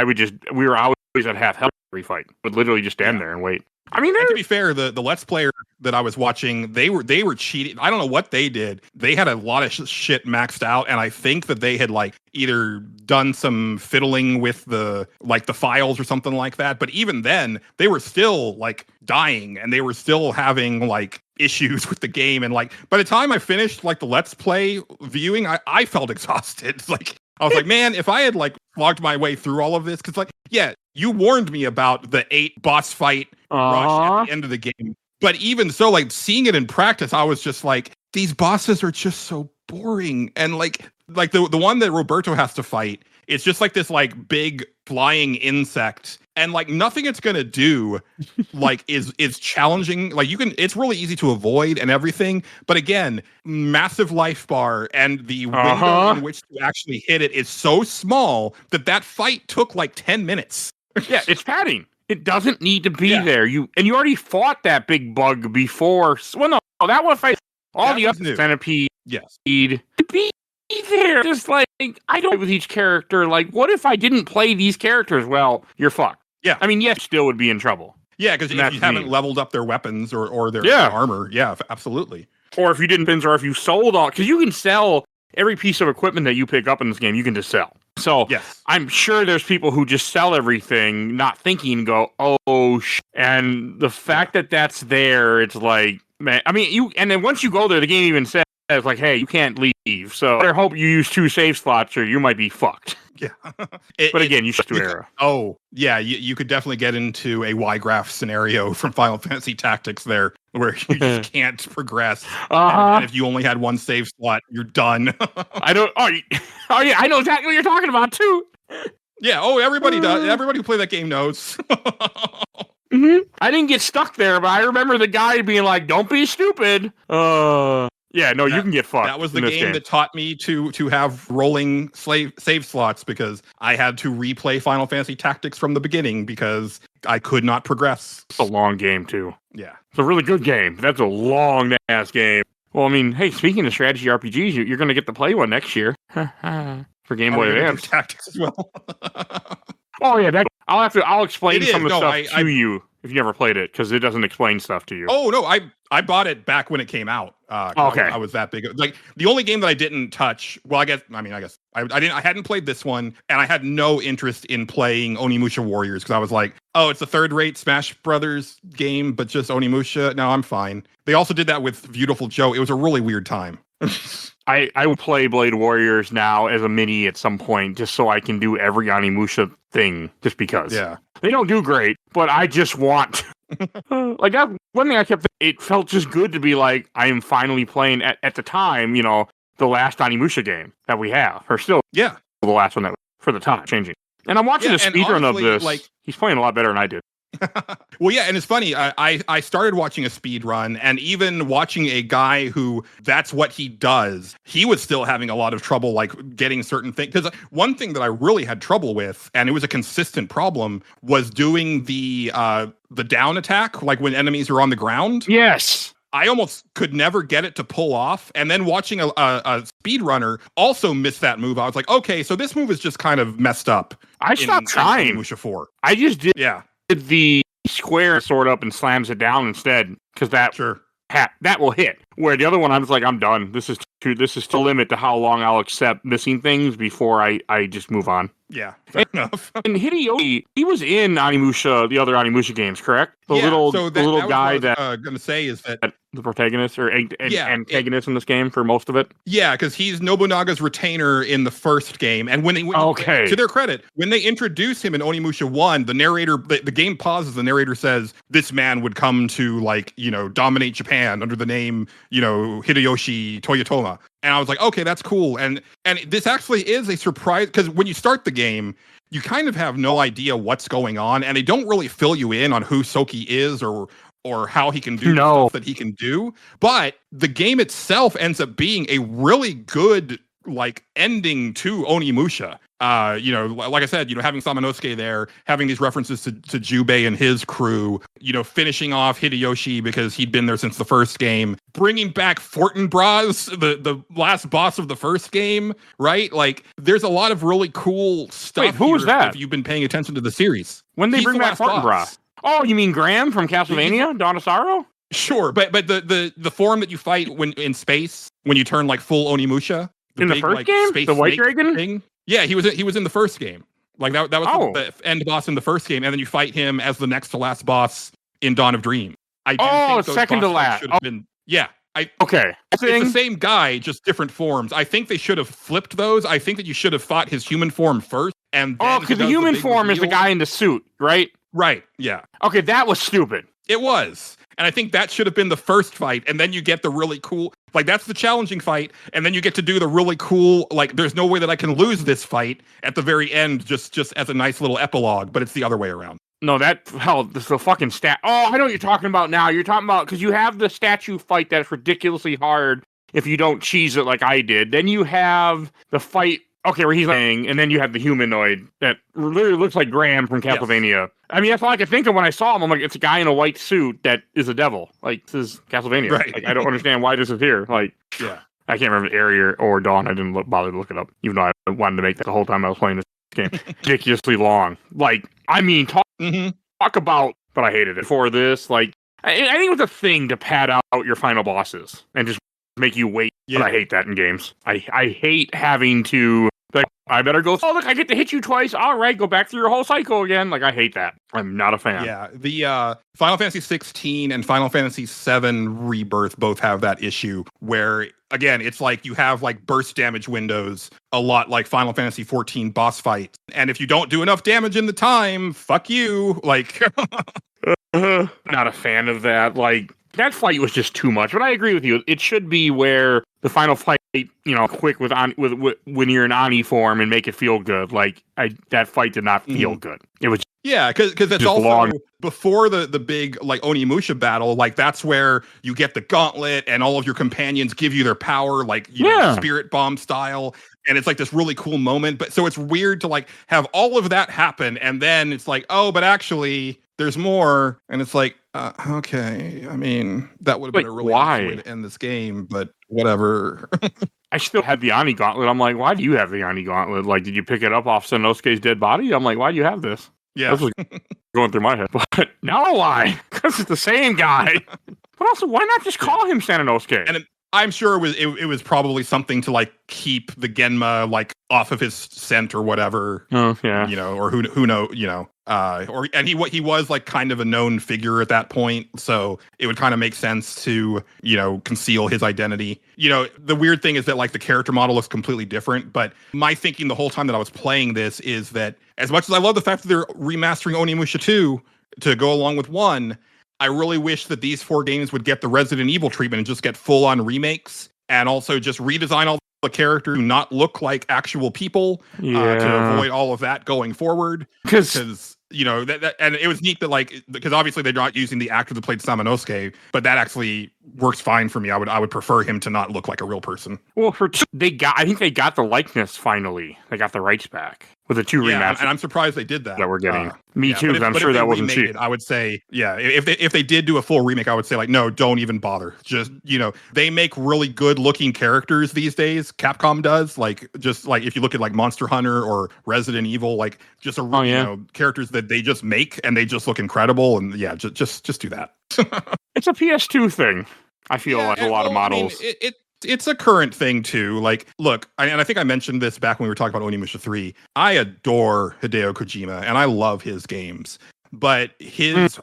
we were always at half health every fight. Would literally just stand there and wait. I mean, and to be fair, the Let's Player that I was watching, they were cheating. I don't know what they did. They had a lot of shit maxed out, and I think that they had like either done some fiddling with the files or something like that. But even then, they were still like dying, and they were still having like issues with the game. And like by the time I finished like the Let's Play viewing, I felt exhausted. Like I was like, man, if I had like logged my way through all of this, because like, yeah, you warned me about the 8 boss fight rush at the end of the game. But even so, like seeing it in practice, I was just like, these bosses are just so boring. And like the one that Roberto has to fight, it's just like this like big flying insect. And like nothing it's gonna do like is challenging. Like it's really easy to avoid and everything. But again, massive life bar and the window in which to actually hit it is so small that fight took like 10 minutes. Yeah, it's padding. It doesn't need to be there. You already fought that big bug before. Well, no, that one fight. All the other centipede. Yes. Need to be there. Just like I don't with each character. Like, what if I didn't play these characters? Well, you're fucked. Yeah. I mean, yes, still would be in trouble. Yeah, because if you haven't leveled up their weapons or their armor, yeah, absolutely. Or if you didn't pins, or if you sold all, because you can sell every piece of equipment that you pick up in this game. You can just sell. So yes. I'm sure there's people who just sell everything, not thinking, go, oh, and the fact that that's there, it's like, man. I mean, and then once you go there, the game even says it's like, hey, you can't leave. So I hope you use 2 save slots or you might be fucked. Yeah. But again, you should do Era. Oh, yeah, you could definitely get into a Y-graph scenario from Final Fantasy Tactics there, where you just can't progress. And if you only had 1 save slot, you're done. I don't. Oh, yeah, I know exactly what you're talking about too. Yeah. Oh, everybody does. Everybody who played that game knows. I didn't get stuck there, but I remember the guy being like, "Don't be stupid." Yeah, no, you can get fucked. That was the game that taught me to have rolling save slots, because I had to replay Final Fantasy Tactics from the beginning because I could not progress. It's a long game too. Yeah, it's a really good game. That's a long ass game. Well, I mean, hey, speaking of strategy RPGs, you're going to get to play one next year for Game Boy Advance. Tactics as well. Oh yeah, I'll explain some of the stuff to you if you never played it, because it doesn't explain stuff to you. Oh no, I bought it back when it came out. Okay, I was that big. Like the only game that I didn't touch. Well, I guess I hadn't played this one, and I had no interest in playing Onimusha Warriors because I was like, oh, it's a third-rate Smash Brothers game, but just Onimusha. No, I'm fine. They also did that with Beautiful Joe. It was a really weird time. I will play Blade Warriors now as a mini at some point, just so I can do every Onimusha thing, just because. Yeah. They don't do great, but I just want... like, that one thing I kept thinking, it felt just good to be like, I am finally playing, at the time, the last Onimusha game that we have, or still the last one that for the time, changing. And I'm watching a speedrun of this. Like, he's playing a lot better than I did. Well, yeah, and it's funny. I started watching a speed run, and even watching a guy who that's what he does, he was still having a lot of trouble like getting certain things. Because one thing that I really had trouble with, and it was a consistent problem, was doing the down attack, like when enemies are on the ground. Yes. I almost could never get it to pull off. And then watching a speedrunner also miss that move. I was like, okay, so this move is just kind of messed up. I stopped trying. Onimusha 4. I just did. Yeah. The square sword up and slams it down instead, because that will hit. Where the other one, I was like, I'm done. This is the limit to how long I'll accept missing things before I just move on. Yeah, fair enough. And Hideyoshi, he was in Onimusha, the other Onimusha games, correct? The little guy that I was going to say is that the protagonist or antagonist in this game for most of it. Yeah, because he's Nobunaga's retainer in the first game, and when to their credit, when they introduce him in Onimusha 1, the narrator, the game pauses. The narrator says, "This man would come to dominate Japan under the name Hideyoshi Toyotomi." And I was like, okay, that's cool. And this actually is a surprise, because when you start the game, you kind of have no idea what's going on, and they don't really fill you in on who Soki is or how he can do the stuff that he can do. But the game itself ends up being a really good ending to Onimusha. Like I said, having Samanosuke there, having these references to Jubei and his crew, finishing off Hideyoshi because he'd been there since the first game, bringing back Fortinbras, the last boss of the first game, right? Like, there's a lot of really cool stuff. Wait, who was that? If you've been paying attention to the series. When they bring back Fortinbras? Oh, you mean Graham from Castlevania? Dawn of Sorrow? Sure, but the form that you fight when in space, when you turn full Onimusha. In the first game? The White Dragon? Thing. Yeah, he was in the first game. Like that was the end boss in the first game, and then you fight him as the next to last boss in Dawn of Dream. I do think those second to last. Should have been. Yeah. Okay. It's the same guy, just different forms. I think they should have flipped those. I think that you should have fought his human form first, and then because the human form is the guy in the suit, right? Right. Yeah. Okay, that was stupid. It was. And I think that should have been the first fight, and then you get the really cool, that's the challenging fight, and then you get to do the really cool, there's no way that I can lose this fight at the very end, just as a nice little epilogue, but it's the other way around. No, this is a fucking stat. Oh, I know what you're talking about now. You're talking about, because you have the statue fight that's ridiculously hard if you don't cheese it like I did. Then you have the fight, where he's laying, and then you have the humanoid that literally looks like Graham from Castlevania. Yes. I mean, that's all I could think of when I saw him. I'm like, it's a guy in a white suit that is a devil. This is Castlevania. Right. I don't understand why this is here. Yeah. I can't remember Area or Dawn. I didn't bother to look it up, even though I wanted to make that the whole time I was playing this game. Ridiculously long. Talk about, but I hated it for this. I think it was a thing to pad out your final bosses and just make you wait. Yeah. But I hate that in games. I hate having to, I better go, oh, look, I get to hit you twice. All right, go back through your whole cycle again. I hate that. I'm not a fan. Yeah, the Final Fantasy 16 and Final Fantasy 7 Rebirth both have that issue where again, it's like you have like burst damage windows a lot like Final Fantasy 14 boss fights. And if you don't do enough damage in the time, fuck you. Like, not a fan of that. Like, that fight was just too much. But I agree with you. It should be where the final fight, quick with when you're in Ani form and make it feel good. Like, that fight did not feel good. It was because it's also long. Before the big like Onimusha battle. Like, that's where you get the gauntlet and all of your companions give you their power, like spirit bomb style. And it's like this really cool moment. But so it's weird to like have all of that happen, and then it's like, oh, but actually there's more. And it's like, okay. I mean, that would have been a really awesome way to end this game, but whatever. I still had the Ani gauntlet. I'm like, why do you have the Ani gauntlet? Like, did you pick it up off Sanosuke's dead body? I'm like, why do you have this? Yeah. This was going through my head. But now why? Because it's the same guy. But also, why not just call him Sanosuke? And I'm sure it was probably something to like keep the Genma like off of his scent or whatever. Oh yeah. Or who know, and he was like kind of a known figure at that point, so it would kind of make sense to, conceal his identity. The weird thing is that like the character model looks completely different, but my thinking the whole time that I was playing this is that as much as I love the fact that they're remastering Onimusha 2 to go along with 1, I really wish that these 4 games would get the Resident Evil treatment and just get full-on remakes, and also just redesign all the characters to not look like actual people to avoid all of that going forward. Because and it was neat that like, because obviously they're not using the actor that played Samanosuke, but that actually works fine for me. I would prefer him to not look like a real person. Well, I think they got the likeness finally. They got the rights back with the 2 remasters. And I'm surprised they did that. That we're getting. Me too, I'm sure that wasn't cheap. I would say, if they did do a full remake, I would say like, no, don't even bother. Just, they make really good looking characters these days. Capcom does, like, just like if you look at like Monster Hunter or Resident Evil, like just characters that they just make and they just look incredible. And just do that. It's a PS2 thing. I feel like a lot of models. I mean, it's a current thing too. Like, look, and I think I mentioned this back when we were talking about Onimusha 3. I adore Hideo Kojima and I love his games, but his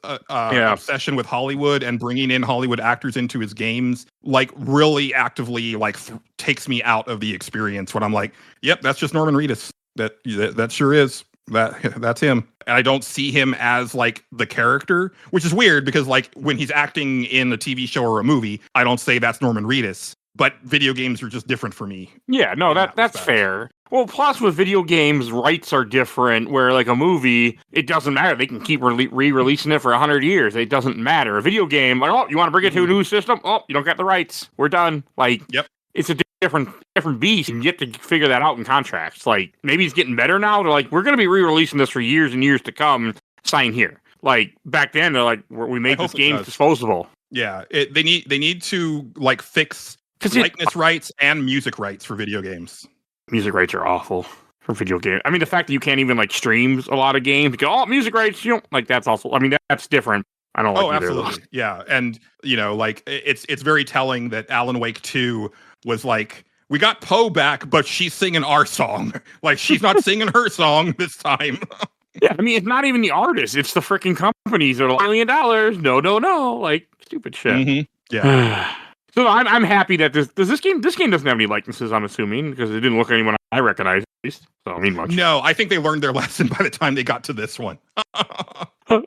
obsession with Hollywood and bringing in Hollywood actors into his games, like, really actively like takes me out of the experience when I'm like, yep, that's just Norman Reedus. That sure is. That's him. And I don't see him as like the character, which is weird because like when he's acting in a TV show or a movie, I don't say that's Norman Reedus, but video games are just different for me. Yeah, no, that's fair. Well, plus with video games, rights are different, where like a movie, it doesn't matter. They can keep re-releasing it for 100 years. It doesn't matter. A video game, like, oh, you want to bring it to a new system? Oh, you don't got the rights. We're done. Like, yep. It's a different beast, and you have to figure that out in contracts. Like, maybe it's getting better now. They're like, we're going to be re-releasing this for years and years to come. Sign here. Like, back then, they're like, we made this game disposable. Yeah, they need to like fix likeness rights and music rights for video games. Music rights are awful for video games. I mean, the fact that you can't even like stream a lot of games because music rights, like, that's also. I mean, that's different. I don't like either absolutely. of those. Yeah, and like it's very telling that Alan Wake 2 was like, we got Poe back, but she's singing our song. Like, she's not singing her song this time. Yeah, I mean, it's not even the artist; it's the freaking companies that are like, $1 million. No, like, stupid shit. Mm-hmm. Yeah. So I'm happy that this game doesn't have any likenesses. I'm assuming because it didn't look like anyone I recognized. At least, so I mean much. No, I think they learned their lesson by the time they got to this one.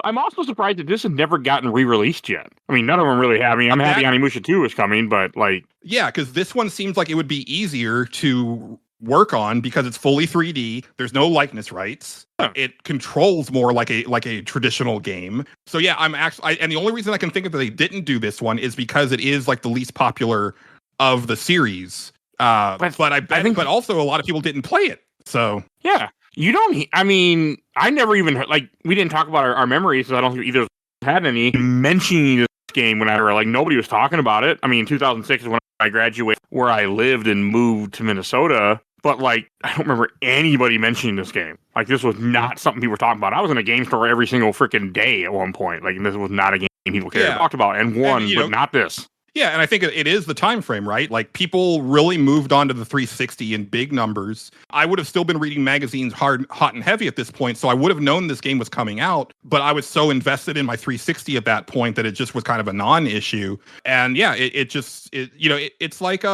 I'm also surprised that this had never gotten re-released yet. I mean, none of them really have. I mean, I'm happy Onimusha 2 is coming, but like, yeah, because this one seems like it would be easier to work on because it's fully 3D. There's no likeness rights. It controls more like a traditional game. So yeah, and the only reason I can think of that they didn't do this one is because it is like the least popular of the series. But also a lot of people didn't play it. So yeah, you don't. I mean, I never even heard, like, we didn't talk about our memories, so I don't think either of us had any mentioning this game whenever, like, nobody was talking about it. I mean, 2006 is when I graduated, where I lived and moved to Minnesota. But like, I don't remember anybody mentioning this game. Like, this was not something people were talking about. I was in a game store every single freaking day at one point. Like, and this was not a game people cared talked about, and but not this. Yeah, and I think it is the time frame, right? Like people really moved on to the 360 in big numbers. I would have still been reading magazines hot and heavy at this point, so I would have known this game was coming out, but I was so invested in my 360 at that point that it just was kind of a non-issue. And yeah, it's like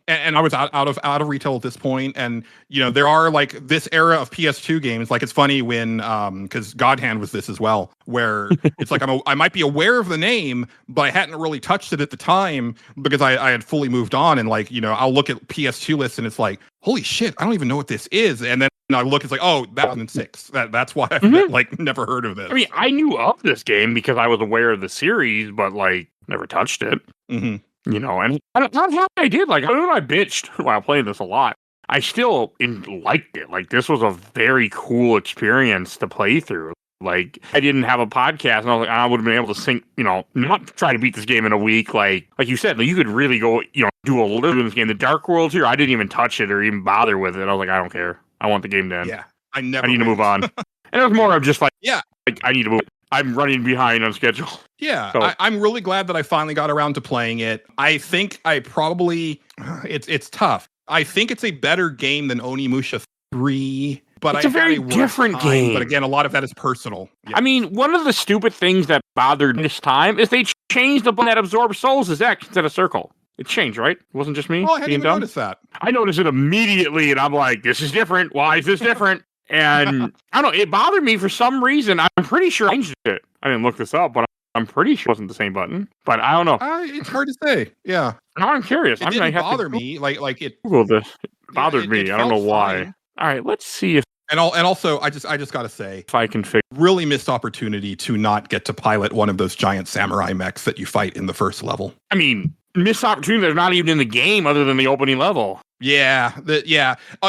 and I was out of retail at this point, and there are like this era of PS2 games. Like it's funny when because God Hand was this as well, where it's like I might be aware of the name, but I hadn't really touched it at the time because I had fully moved on. And like I'll look at PS2 lists and it's like, holy shit, I don't even know what this is. And then I look, it's like, oh, 2006. That's why I've like never heard of this. I mean, I knew of this game because I was aware of the series, but like never touched it. Mm-hmm. And not how I did. Like, I know I bitched while playing this a lot. I still liked it. Like, this was a very cool experience to play through. Like, I didn't have a podcast, and I was like, I would have been able to sync, not try to beat this game in a week. Like you said, you could really go, do a little in this game. The Dark Worlds here, I didn't even touch it or even bother with it. I was like, I don't care. I want the game to end. Yeah, I need to move on. And it was more of just like, yeah, like, I need to move. I'm running behind on schedule. Yeah, so. I'm really glad that I finally got around to playing it. I think I probably, it's tough. I think it's a better game than Onimusha 3, but it's a very different game. But again, a lot of that is personal. Yeah. I mean, one of the stupid things that bothered this time is they changed the button that absorbs souls as X instead of circle. It changed, right? It wasn't just me. Oh, I hadn't even noticed that. I noticed it immediately, and I'm like, this is different. Why is this different? And I don't know, it bothered me for some reason. I'm pretty sure I changed it. I didn't look this up, but I'm pretty sure it wasn't the same button. But I don't know. It's hard to say. Yeah. Now I'm curious. It didn't bother me. Like it Google this. It bothered me. I don't know why. Fine. All right, let's see if. And also, I just got to say, if I can figure. Really missed opportunity to not get to pilot one of those giant samurai mechs that you fight in the first level. I mean, missed opportunity. They're not even in the game other than the opening level. Yeah.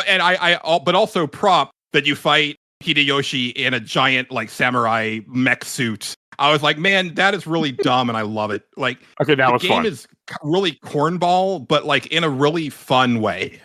And but also prop that you fight Hideyoshi in a giant like samurai mech suit. I was like, man, that is really dumb, and I love it. Like, okay, that was fun. The game is really cornball, but like in a really fun way.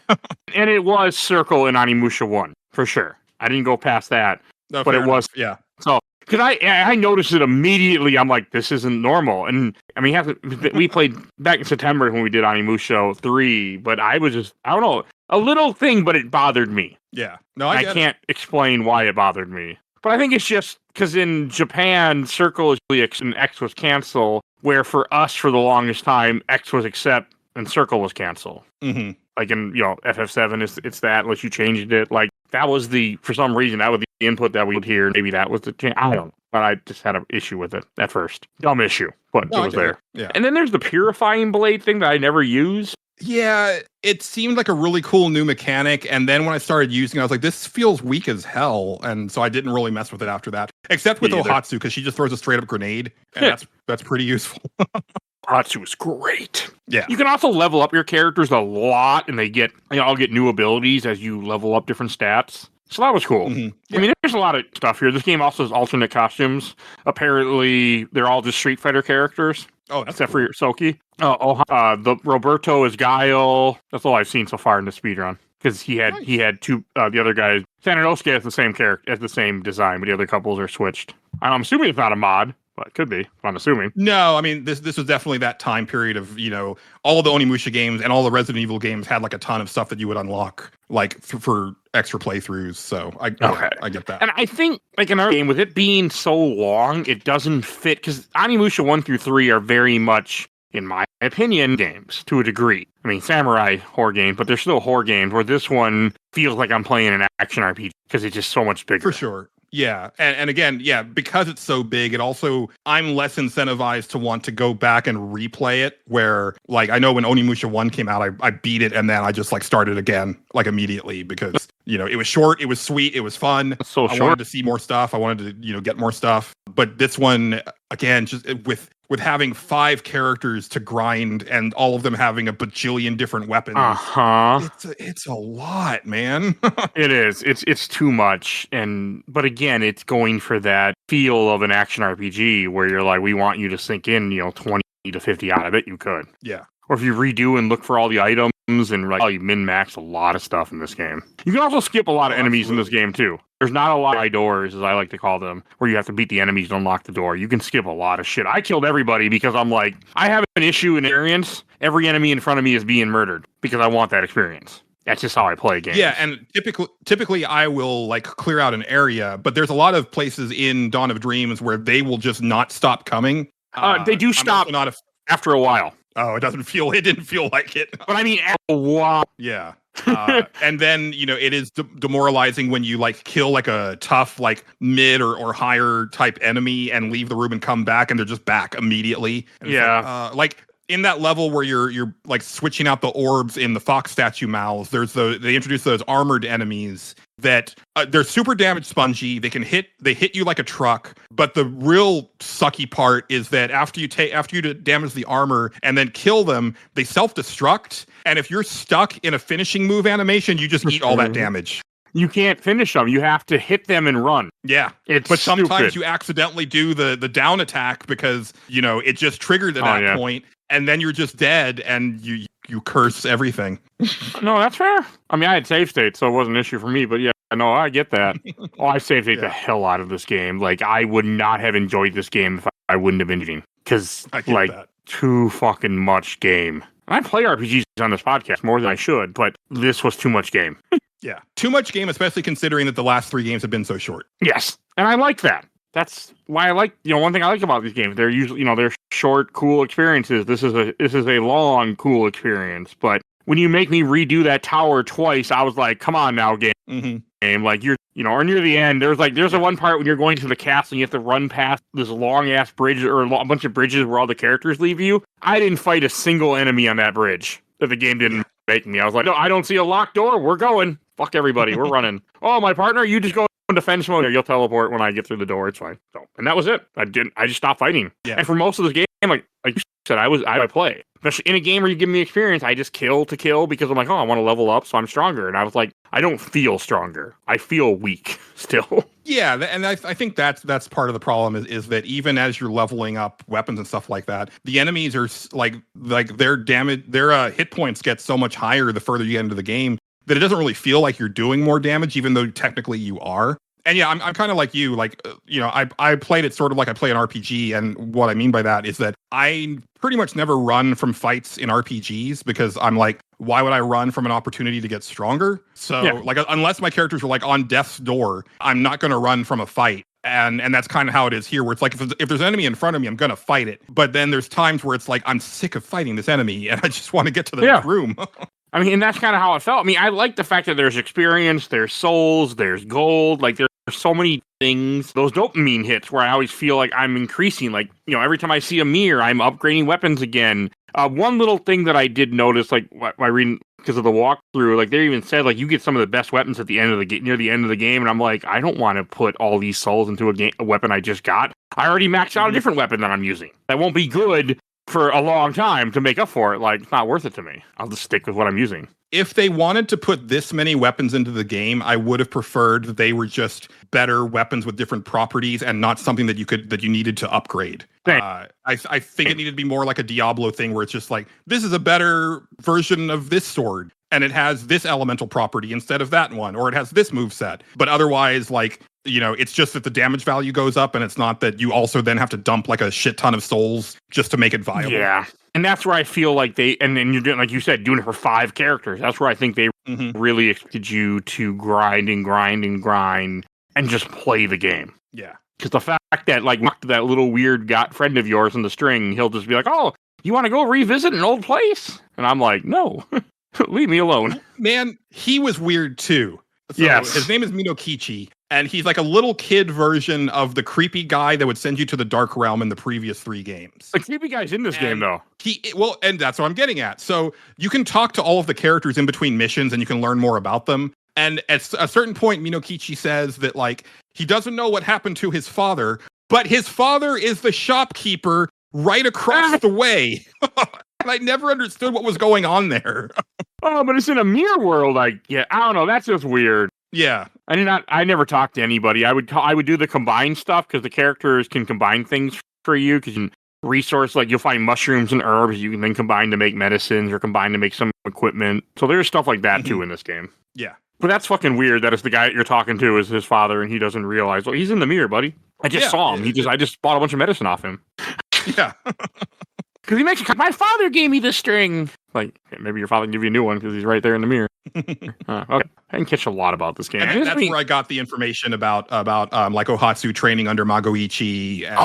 And it was Circle in Onimusha 1 for sure. I didn't go past that, no, but it was yeah. So because I noticed it immediately, I'm like, this isn't normal. And I mean, we played back in September when we did Onimusha 3, but I was just, I don't know, a little thing, but it bothered me. Yeah. No, I can't explain why it bothered me. But I think it's just because in Japan, Circle is really and X was cancel, where for us, for the longest time, X was accept and Circle was cancel. Mm-hmm. Like in, FF7, it's that, unless you changed it. Like, that was for some reason, that was the input that we would hear. Maybe that was the change. I don't know. But I just had an issue with it at first. Dumb issue, but it was there. Yeah. And then there's the Purifying Blade thing that I never used. Yeah, it seemed like a really cool new mechanic, and then when I started using it, I was like, this feels weak as hell, and so I didn't really mess with it after that. Except with Ohatsu, because she just throws a straight-up grenade, and that's pretty useful. Ohatsu is great. Yeah. You can also level up your characters a lot, and they get, I'll get new abilities as you level up different stats. So that was cool. Mm-hmm. Yeah. I mean, there's a lot of stuff here. This game also has alternate costumes. Apparently, they're all just Street Fighter characters. Oh, that's except cool. for Soki. The Roberto is Guile. That's all I've seen so far in the speedrun. Because he had two. The other guys, Sananosuke has the same character, has the same design, but the other couples are switched. I'm assuming it's not a mod, but it could be. I'm assuming. No, I mean this was definitely that time period of all the Onimusha games and all the Resident Evil games had like a ton of stuff that you would unlock like for extra playthroughs. So I get that. And I think like in our game, with it being so long, it doesn't fit because Onimusha 1 through 3 are very much, in my opinion, games to a degree. I mean, samurai horror games, but they're still horror games, where this one feels like I'm playing an action RPG because it's just so much bigger. For sure. Yeah. And again, yeah, because it's so big, it also, I'm less incentivized to want to go back and replay it, where like, I know when Onimusha 1 came out, I beat it and then I just like started again, like immediately because, it was short, it was sweet, it was fun. So I wanted to see more stuff. I wanted to, get more stuff. But this one, again, just with having 5 characters to grind and all of them having a bajillion different weapons. It's a lot, man. It is. It's too much. But again, it's going for that feel of an action RPG where you're like, we want you to sink in, 20 to 50 out of it, you could. Yeah. Or if you redo and look for all the items and like, you min-max a lot of stuff in this game. You can also skip a lot of enemies in this game too. There's not a lot of doors, as I like to call them, where you have to beat the enemies to unlock the door. You can skip a lot of shit. I killed everybody because I'm like, I have an issue in experience. Every enemy in front of me is being murdered because I want that experience. That's just how I play games. Yeah, and typically I will like clear out an area, but there's a lot of places in Dawn of Dreams where they will just not stop coming. They do stop after a while. Oh, it didn't feel like it. But I mean, after a while. Yeah. And then, it is demoralizing when you like kill like a tough, like mid or higher type enemy and leave the room and come back and they're just back immediately. And yeah. Like in that level where you're like switching out the orbs in the fox statue mouths, they introduce those armored enemies that they're super damage spongy. They hit you like a truck. But the real sucky part is that after you damage the armor and then kill them, they self-destruct. And if you're stuck in a finishing move animation, you just eat all that damage. You can't finish them. You have to hit them and run. Yeah. But sometimes you accidentally do the down attack because, it just triggered at that point. And then you're just dead and you curse everything. No, that's fair. I mean, I had save state, so it wasn't an issue for me. But yeah, no, I get that. I save state the hell out of this game. Like, I would not have enjoyed this game if I wouldn't have been eating. Because, too fucking much game. I play RPGs on this podcast more than I should, but this was too much game. Yeah. Too much game, especially considering that the last 3 games have been so short. Yes. And I like that. That's why I like, one thing I like about these games. They're usually, they're short, cool experiences. This is a long, cool experience. But when you make me redo that tower twice, I was like, come on now, game. Mm-hmm. Game. Like, or near the end, there's a one part when you're going to the castle and you have to run past this long ass bridge or a bunch of bridges where all the characters leave you. I didn't fight a single enemy on that bridge that the game didn't make me. I was like, no, I don't see a locked door. We're going. Fuck everybody. We're running. Oh, my partner, you just go in defense mode. You'll teleport when I get through the door. It's fine. So, and that was it. I just stopped fighting. Yeah. And for most of this game, like you said, I play. Especially in a game where you give me experience, I just kill to kill because I'm like, I want to level up, so I'm stronger. And I was like, I don't feel stronger. I feel weak still. Yeah, and I think that's part of the problem is that even as you're leveling up weapons and stuff like that, the enemies are like their damage, their hit points get so much higher the further you get into the game that it doesn't really feel like you're doing more damage, even though technically you are. And yeah, I'm kind of like you, like, I played it sort of like I play an RPG. And what I mean by that is that I pretty much never run from fights in RPGs because I'm like, why would I run from an opportunity to get stronger? So like, unless my characters are like on death's door, I'm not going to run from a fight. And that's kind of how it is here, where it's like, if there's an enemy in front of me, I'm going to fight it. But then there's times where it's like, I'm sick of fighting this enemy and I just want to get to the next room. I mean, and that's kind of how it felt. I mean, I like the fact that there's experience, there's souls, there's gold, like there's so many things. Those dopamine hits where I always feel like I'm increasing. Like, every time I see a mirror, I'm upgrading weapons again. One little thing that I did notice, like, by reading, because of the walkthrough, like, they even said, like, you get some of the best weapons at the end of the near the end of the game, and I'm like, I don't want to put all these souls into a weapon I just got. I already maxed out a different weapon that I'm using. That won't be good for a long time to make up for it. Like, it's not worth it to me. I'll just stick with what I'm using. If they wanted to put this many weapons into the game, I would have preferred that they were just better weapons with different properties and not something that you needed to upgrade. I think it needed to be more like a Diablo thing where it's just like, this is a better version of this sword and it has this elemental property instead of that one, or it has this moveset. But otherwise, like, it's just that the damage value goes up and it's not that you also then have to dump like a shit ton of souls just to make it viable. Yeah. And that's where I feel like and then you're doing, like you said, doing it for 5 characters. That's where I think they really expected you to grind and just play the game. Yeah. Because the fact that, like, that little weird friend of yours in the string, he'll just be like, oh, you want to go revisit an old place? And I'm like, no, leave me alone. Man, he was weird too. So yes. His name is Minokichi. And he's like a little kid version of the creepy guy that would send you to the Dark Realm in the previous 3 games. The creepy guy's in this game, though. And that's what I'm getting at. So you can talk to all of the characters in between missions and you can learn more about them. And at a certain point, Minokichi says that, like, he doesn't know what happened to his father, but his father is the shopkeeper right across the way. And I never understood what was going on there. Oh, but it's in a mirror world. I don't know. That's just weird. Yeah. I never talked to anybody. I would do the combine stuff because the characters can combine things for you because resource, like you'll find mushrooms and herbs you can then combine to make medicines or combine to make some equipment. So there's stuff like that too in this game. Yeah. But that's fucking weird that it's the guy that you're talking to is his father and he doesn't realize. Well, he's in the mirror, buddy. I just saw him. I just bought a bunch of medicine off him. Yeah. Because he makes my father gave me this string. Like, maybe your father can give you a new one because he's right there in the mirror. Okay. I didn't catch a lot about this game. And that's where I got the information about like Ohatsu training under Magoichi and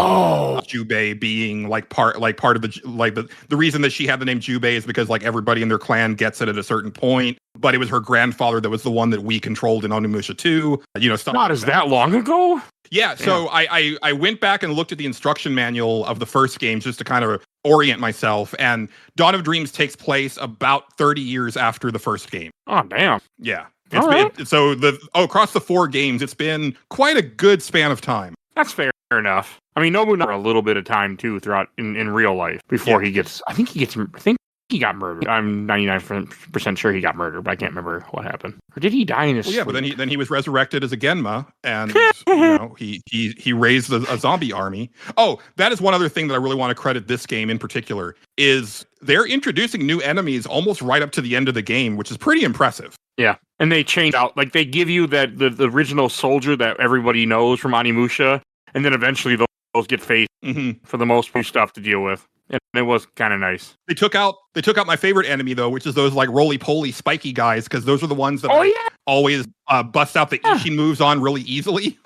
Jubei being part of the reason that she had the name Jubei is because like everybody in their clan gets it at a certain point. But it was her grandfather that was the one that we controlled in Onimusha 2. Stuff. Not as that long ago. Yeah, so I went back and looked at the instruction manual of the first game just to kind of orient myself, and Dawn of Dreams takes place about 30 years after the first game. Oh, damn. Yeah. Across the 4 games, it's been quite a good span of time. That's fair enough. I mean, Nobunaga a little bit of time, too, throughout in real life before he gets... I think he got murdered. I'm 99% sure he got murdered, but I can't remember what happened. Or did he die in his sleep? But then he was resurrected as a Genma, and he raised a zombie army. Oh, that is one other thing that I really want to credit this game in particular, is they're introducing new enemies almost right up to the end of the game, which is pretty impressive. Yeah, and they change out, like they give you the original soldier that everybody knows from Onimusha, and then eventually those get faced for the most stuff to deal with. And it was kind of nice. They took out my favorite enemy though, which is those like roly-poly spiky guys, because those are the ones that always bust out the Ishin moves on really easily.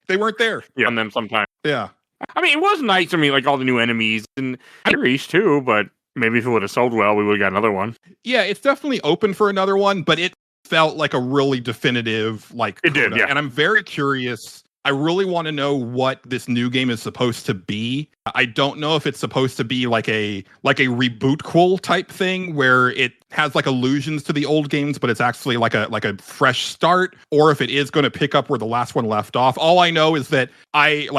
They weren't there. Yeah, on them sometimes. Yeah. I mean, it was nice. I mean, like all the new enemies and series too, but maybe if it would have sold well, we would have got another one. Yeah, it's definitely open for another one, but it felt like a really definitive It did, yeah. And I'm very curious. I really want to know what this new game is supposed to be. I don't know if it's supposed to be like a reboot-quel type thing where it has like allusions to the old games, but it's actually like a fresh start, or if it is going to pick up where the last one left off. All I know is that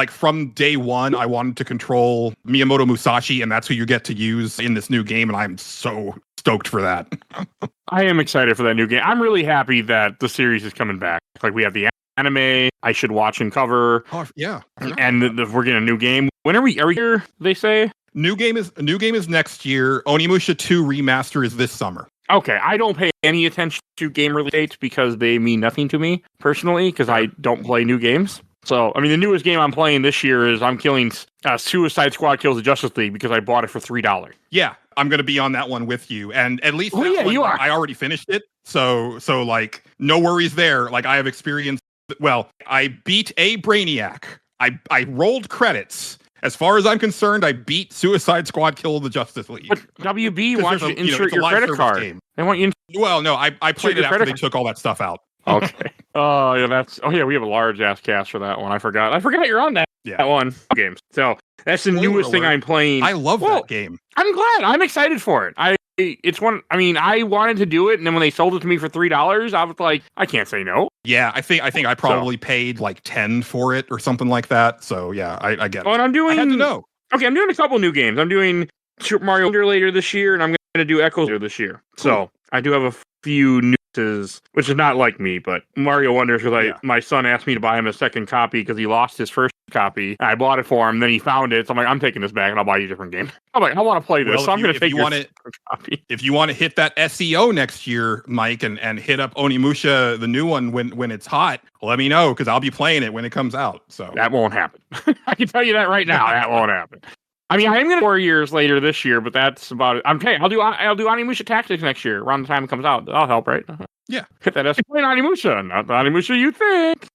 from day one, I wanted to control Miyamoto Musashi, and that's who you get to use in this new game, and I'm so stoked for that. I am excited for that new game. I'm really happy that the series is coming back. Like we have the anime I should watch and cover. Oh yeah, and we're getting a new game. When are we here? They say new game is next year. Onimusha 2 remaster is this summer. Okay, I don't pay any attention to game release dates because they mean nothing to me personally because I don't play new games. So I mean, the newest game I'm playing this year is I'm killing Suicide Squad Kills the Justice League because I bought it for $3. Yeah, I'm going to be on that one with you, and at least you are. I already finished it, so like no worries there. Like I have experience. Well, I beat a Brainiac. I rolled credits. As far as I'm concerned, I beat Suicide Squad Kill the Justice League. But WB wants you to insert your credit card. Game. They want you. Well, no, I played it after they took all that stuff out. Okay. We have a large ass cast for that one. I forgot you're on that one games. So that's the newest thing I'm playing. I love that game. I'm glad. I'm excited for it. I wanted to do it, and then when they sold it to me for $3, I was like, I can't say no. Yeah, I think I probably paid like 10 for it or something like that. So yeah, I get it. Oh, and I had to know. Okay, I'm doing a couple new games. I'm doing Super Mario Wonder later this year, and I'm going to do Echoes later this year. Cool. So I do have a few news, which is not like me, but Mario Wonder because my son asked me to buy him a second copy because he lost his first copy. I bought it for him, then he found it. So I'm like, I'm taking this back and I'll buy you a different game. I'm like, I want to play this, so I'm going to take your copy. If you want to hit that SEO next year, Mike, and hit up Onimusha, the new one, when it's hot, let me know because I'll be playing it when it comes out. So that won't happen. I can tell you that right now. That won't happen. I mean, I am going to 4 years later this year, but that's about it. Okay, I'll do Onimusha Tactics next year around the time it comes out. That'll help, right? Yeah. Hit that SEO. Playing Onimusha, not the Onimusha you think.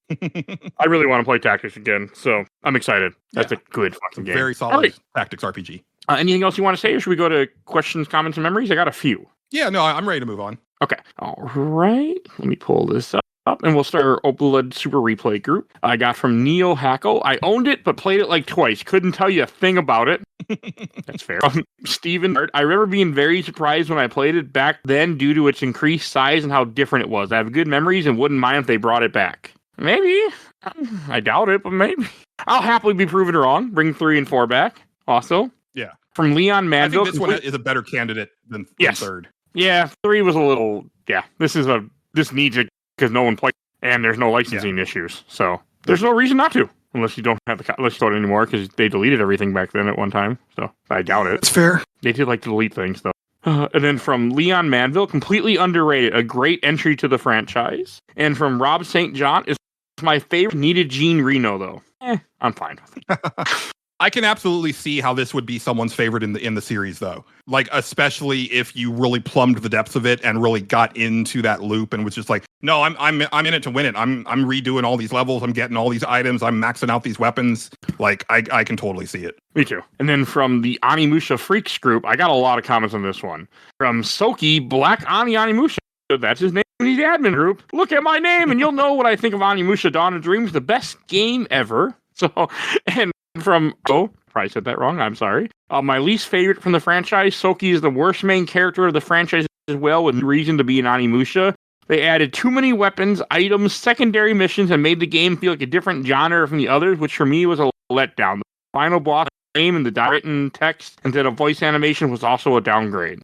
I really want to play Tactics again, so I'm excited. That's a good fucking game. Very solid Tactics RPG. Anything else you want to say, or should we go to questions, comments, and memories? I got a few. Yeah, no, I'm ready to move on. Okay. All right. Let me pull this up. And we'll start our OPLED Super Replay group. I got from Neo Hackle. I owned it, but played it like twice. Couldn't tell you a thing about it. That's fair. Steven, I remember being very surprised when I played it back then due to its increased size and how different it was. I have good memories and wouldn't mind if they brought it back. Maybe. I doubt it, but maybe. I'll happily be proven wrong. Bring 3 and 4 back. Also. Yeah. From Leon Manville. I think this one is a better candidate than third. Yeah, 3 was a little... Yeah, this needs it because no one played and there's no licensing issues. So there's no reason not to. unless you don't have the list code anymore, because they deleted everything back then at one time. So I doubt it. That's fair. They did like to delete things though. And then from Leon Manville, completely underrated, a great entry to the franchise. And from Rob St. John, is my favorite. Needed Gene Reno though. I'm fine with it. I can absolutely see how this would be someone's favorite in the series, though. Like, especially if you really plumbed the depths of it and really got into that loop and was just like, no, I'm in it to win it. I'm redoing all these levels. I'm getting all these items. I'm maxing out these weapons. Like, I can totally see it. Me too. And then from the Onimusha Freaks group, I got a lot of comments on this one. From Soki, Black Onimusha. That's his name in the admin group. Look at my name and you'll know what I think of Onimusha Dawn of Dreams, the best game ever. So, and from, probably said that wrong, I'm sorry. My least favorite from the franchise, Soki is the worst main character of the franchise as well, with reason to be an Onimusha. They added too many weapons, items, secondary missions, and made the game feel like a different genre from the others, which for me was a letdown. The final boss game and the written text instead of voice animation was also a downgrade.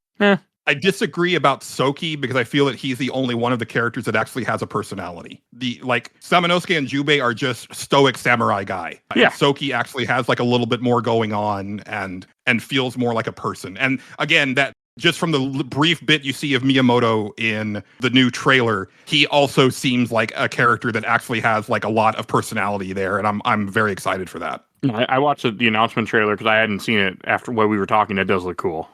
I disagree about Soki because I feel that he's the only one of the characters that actually has a personality. Samanosuke and Jubei are just stoic samurai guy. Yeah. And Soki actually has like a little bit more going on and feels more like a person. And again, that just from the brief bit you see of Miyamoto in the new trailer, he also seems like a character that actually has like a lot of personality there, and I'm very excited for that. I watched the announcement trailer because I hadn't seen it after what we were talking. It does look cool.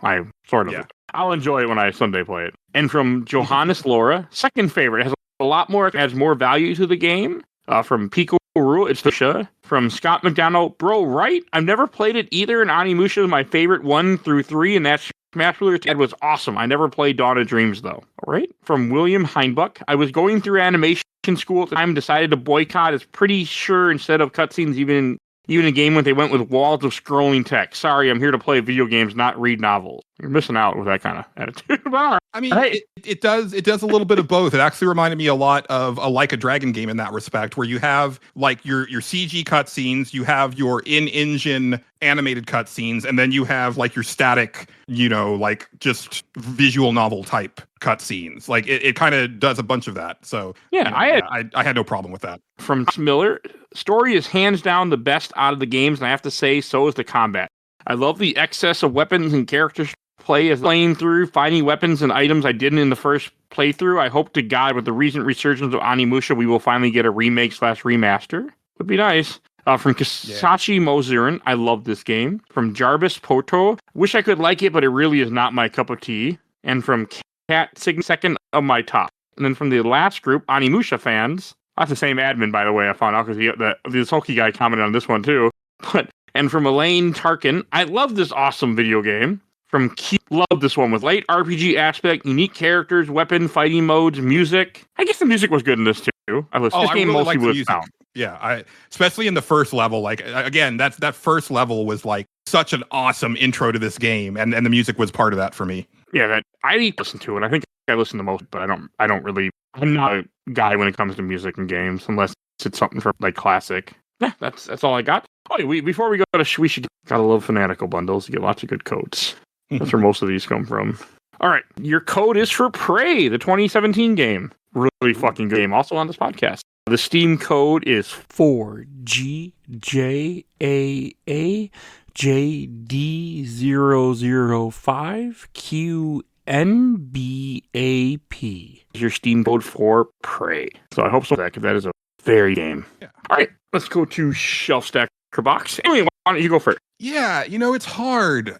I'll enjoy it when I someday play it. And from Johannes Laura, second favorite, has a lot more, adds more value to the game. From Pico Rule, it's Onimusha. From Scott McDonald, bro, right? I've never played it either, and Onimusha is my favorite 1 through 3, and that's Smash Brothers. It was awesome. I never played Dawn of Dreams though. All right. From William Heinbuck, I was going through animation school at the time, decided to boycott. It's pretty sure instead of cutscenes, even a game when they went with walls of scrolling text. Sorry, I'm here to play video games, not read novels. You're missing out with that kind of attitude. I mean, it does a little bit of both. It actually reminded me a lot of a Like a Dragon game in that respect, where you have like your CG cutscenes, you have your in-engine animated cutscenes, and then you have like your static, like just visual novel type cutscenes. Like it kind of does a bunch of that. So yeah, I had no problem with that. From Miller, story is hands down the best out of the games, and I have to say, so is the combat. I love the excess of weapons and characters play as playing through, finding weapons and items I didn't in the first playthrough. I hope to God with the recent resurgence of Onimusha, we will finally get a remake/remaster. Would be nice. From Kisashi Mozurin, I love this game. From Jarvis Poto, wish I could like it, but it really is not my cup of tea. And from Cat Sign, second of my top. And then from the last group, Onimusha fans, that's the same admin, by the way, I found out, because the Sulky guy commented on this one too. And from Elaine Tarkin, I love this awesome video game. From Keith, love this one with light RPG aspect, unique characters, weapon fighting modes, music. I guess the music was good in this too. This game really mostly was sound. Yeah, especially in the first level. Like again, that first level was like such an awesome intro to this game, and the music was part of that for me. Yeah, that I listen to it. I think I listen the most, but I don't really. I'm not a guy when it comes to music and games, unless it's something for like classic. Yeah, that's all I got. Oh, before we go to, we should gotta love Fanatical bundles. You get lots of good codes. That's where most of these come from. All right, your code is for Prey, the 2017 game. Really fucking good game. Also on this podcast. The Steam code is 4GJAJ005QNBAP. Your Steam code for Prey. So I hope so, because that is a very game. Yeah. All right, let's go to Shelf Stacker Box. Anyway, why don't you go first? Yeah, it's hard.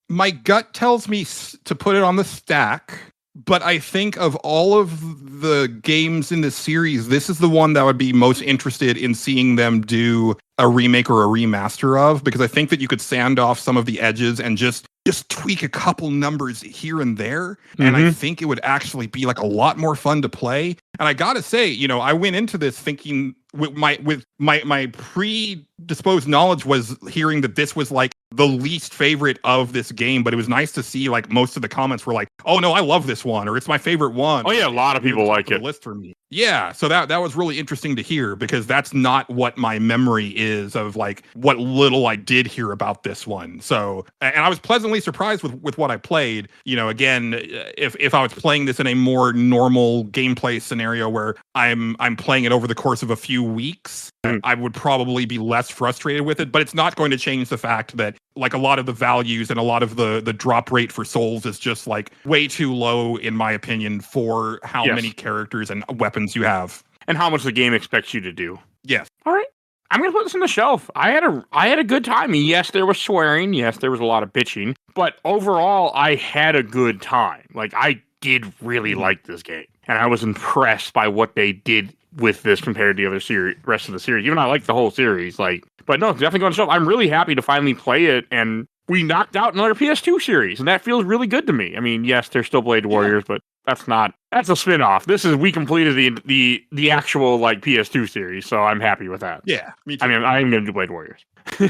My gut tells me to put it on the stack, but I think of all of the games in this series, this is the one that I would be most interested in seeing them do a remake or a remaster of, because I think that you could sand off some of the edges and just tweak a couple numbers here and there. And I think it would actually be like a lot more fun to play. And I gotta say, I went into this thinking with my predisposed knowledge was hearing that this was like the least favorite of this game, but it was nice to see like most of the comments were like, oh no, I love this one, or it's my favorite one. Oh yeah, a lot of people like it. List for me. Yeah, so that was really interesting to hear, because that's not what my memory is of like what little I did hear about this one. So, and I was pleasantly surprised with what I played. You know, again, if I was playing this in a more normal gameplay scenario where I'm playing it over the course of a few weeks, I would probably be less frustrated with it. But it's not going to change the fact that like a lot of the values and a lot of the drop rate for souls is just like way too low, in my opinion, for how many characters and weapons you have. And how much the game expects you to do. Yes. All right. I'm going to put this on the shelf. I had a good time. Yes, there was swearing. Yes, there was a lot of bitching. But overall, I had a good time. Like, I did really like this game. And I was impressed by what they did with this compared to the other rest of the series. Even though I like the whole series. But no, it's definitely going to shelf. I'm really happy to finally play it. And we knocked out another PS2 series. And that feels really good to me. I mean, yes, they're still Blade Warriors, but that's a spin-off. We completed the actual like PS2 series, so I'm happy with that. Yeah, me too. I mean, I'm going to do Blade Warriors.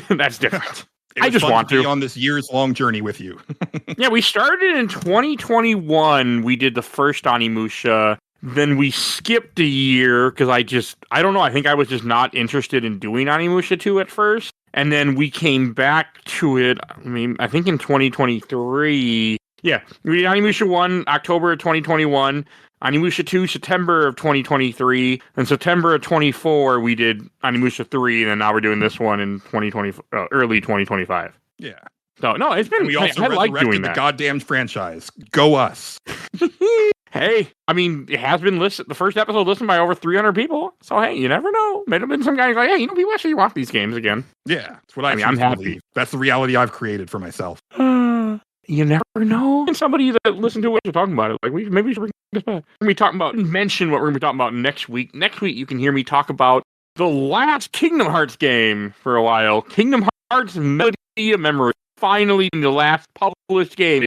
That's different. I just want to be on this years-long journey with you. Yeah, we started in 2021. We did the first Onimusha. Then we skipped a year because I don't know. I think I was just not interested in doing Onimusha 2 at first. And then we came back to it, I mean, I think in 2023. Yeah, we did Onimusha 1, October of 2021. Onimusha 2, September of 2023. And September of 24, we did Onimusha 3. And then now we're doing this one in early 2025. Yeah. So, no, it's been... And we also resurrected the goddamn franchise. Go us. Hey, I mean, it has been listened. The first episode listened by over 300 people. So, hey, you never know. May have been some guys like, hey, people actually want these games again. Yeah, that's what I'm happy. That's the reality I've created for myself. You never know. And somebody that listened to what you're talking about it, like maybe we should bring this back. We're going to be talking about, mention what we're going to be talking about next week. Next week, you can hear me talk about the last Kingdom Hearts game for a while. Kingdom Hearts Melody of Memory. Finally, the last published game.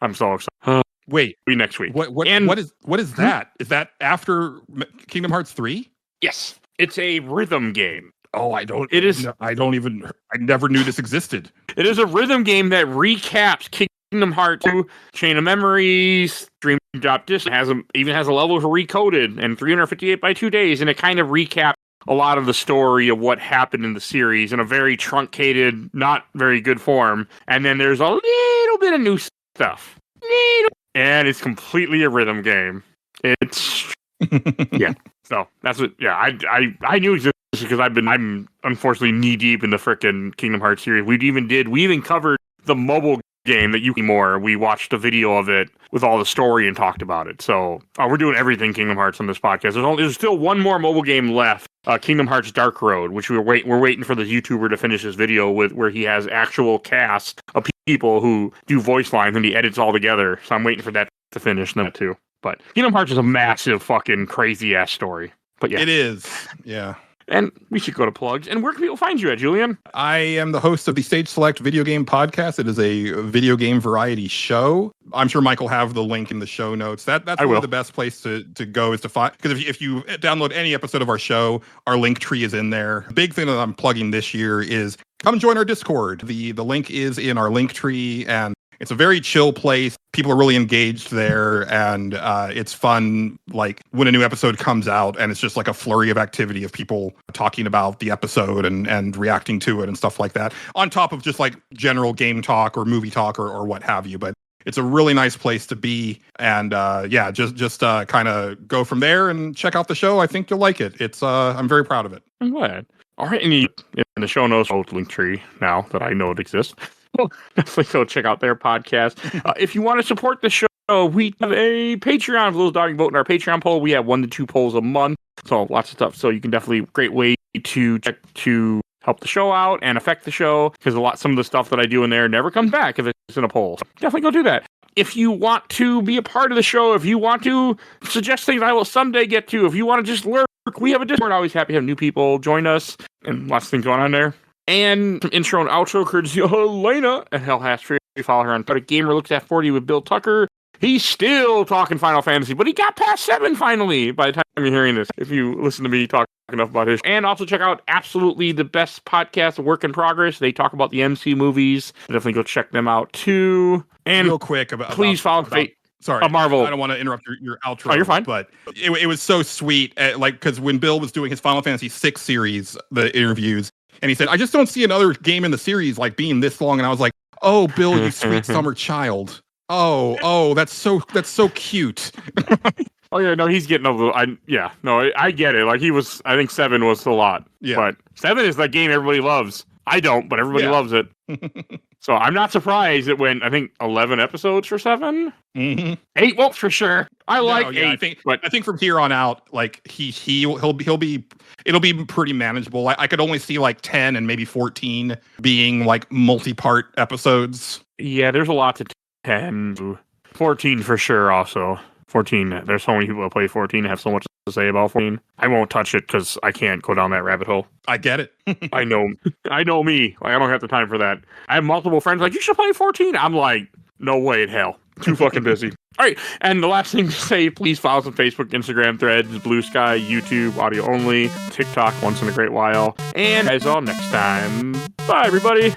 I'm so excited. Wait, next week. What is that? Is that after Kingdom Hearts 3? Yes, it's a rhythm game. Oh, I never knew this existed. It is a rhythm game that recaps Kingdom Hearts 2, Chain of Memories, Dream Drop Disc, even has a level for Recoded, and 358 by 2 days, and it kind of recaps a lot of the story of what happened in the series in a very truncated, not very good form. And then there's a little bit of new stuff. And it's completely a rhythm game. It's... yeah. So, that's what... Yeah, I knew it because I'm unfortunately knee-deep in the frickin' Kingdom Hearts series. We even covered the mobile game that you can more. We watched a video of it with all the story and talked about it. So, we're doing everything Kingdom Hearts on this podcast. There's still one more mobile game left. Kingdom Hearts Dark Road, which we're waiting for the YouTuber to finish his video with, where he has actual cast of people who do voice lines and he edits all together. So I'm waiting for that to finish that too. But Kingdom Hearts is a massive fucking crazy ass story. But yeah, it is. Yeah. And we should go to plugs. And where can people find you at, Julian? I am the host of the Stage Select Video Game Podcast. It is a video game variety show. I'm sure Mike will have the link in the show notes. That's one of the best place to go is to find, because if you download any episode of our show, our link tree is in there. The big thing that I'm plugging this year is come join our Discord. The link is in our link tree, and it's a very chill place. People are really engaged there, and it's fun, like, when a new episode comes out, and it's just like a flurry of activity of people talking about the episode and reacting to it and stuff like that, on top of just, like, general game talk or movie talk or what have you. But it's a really nice place to be, and just kind of go from there and check out the show. I think you'll like it. I'm very proud of it. I'm glad. All right, and in the show notes, link tree now that I know it exists. Definitely go check out their podcast. If you want to support the show, we have a Patreon. For those dog vote in our Patreon poll, we have 1 to 2 polls a month. So lots of stuff. So you can definitely, great way to check to help the show out and affect the show, because some of the stuff that I do in there never comes back if it's in a poll. So definitely go do that. If you want to be a part of the show, if you want to suggest things I will someday get to, if you want to just lurk, we have a Discord. Always happy to have new people join us, and lots of things going on there. And some intro and outro courtesy of Helena at Hellhastry. Follow her on Twitter. Gamer Looks at 40 with Bill Tucker. He's still talking Final Fantasy, but he got past 7 finally by the time you're hearing this, if you listen to me talk enough about his. And also check out absolutely the best podcast, Work in Progress. They talk about the MC movies. Definitely go check them out too. And real quick please follow Sorry, a Marvel. I don't want to interrupt your outro. Oh, you're fine. But it was so sweet, like because when Bill was doing his Final Fantasy VI series, the interviews, and he said, "I just don't see another game in the series like being this long." And I was like, "Oh, Bill, you sweet summer child. Oh, that's so cute." Oh yeah, no, he's getting a little. I get it. Like I think 7 was a lot. Yeah, but 7 is that game everybody loves. I don't, but everybody loves it. So I'm not surprised it went, I think, 11 episodes for 7. Mm-hmm. 8 won't for sure. I like 8. I think from here on out, like he'll be it'll be pretty manageable. I could only see like 10 and maybe 14 being like multi-part episodes. Yeah, there's a lot to 10. 14 for sure also. 14, there's so many people that play 14 have so much to say about 14. I won't touch it because I can't go down that rabbit hole. I get it. I know me. Like, I don't have the time for that. I have multiple friends like, you should play 14. I'm like, no way in hell. Too fucking busy. All right, and the last thing to say, please follow us on Facebook, Instagram, Threads, Blue Sky, YouTube, audio only, TikTok once in a great while. And as all next time, bye everybody.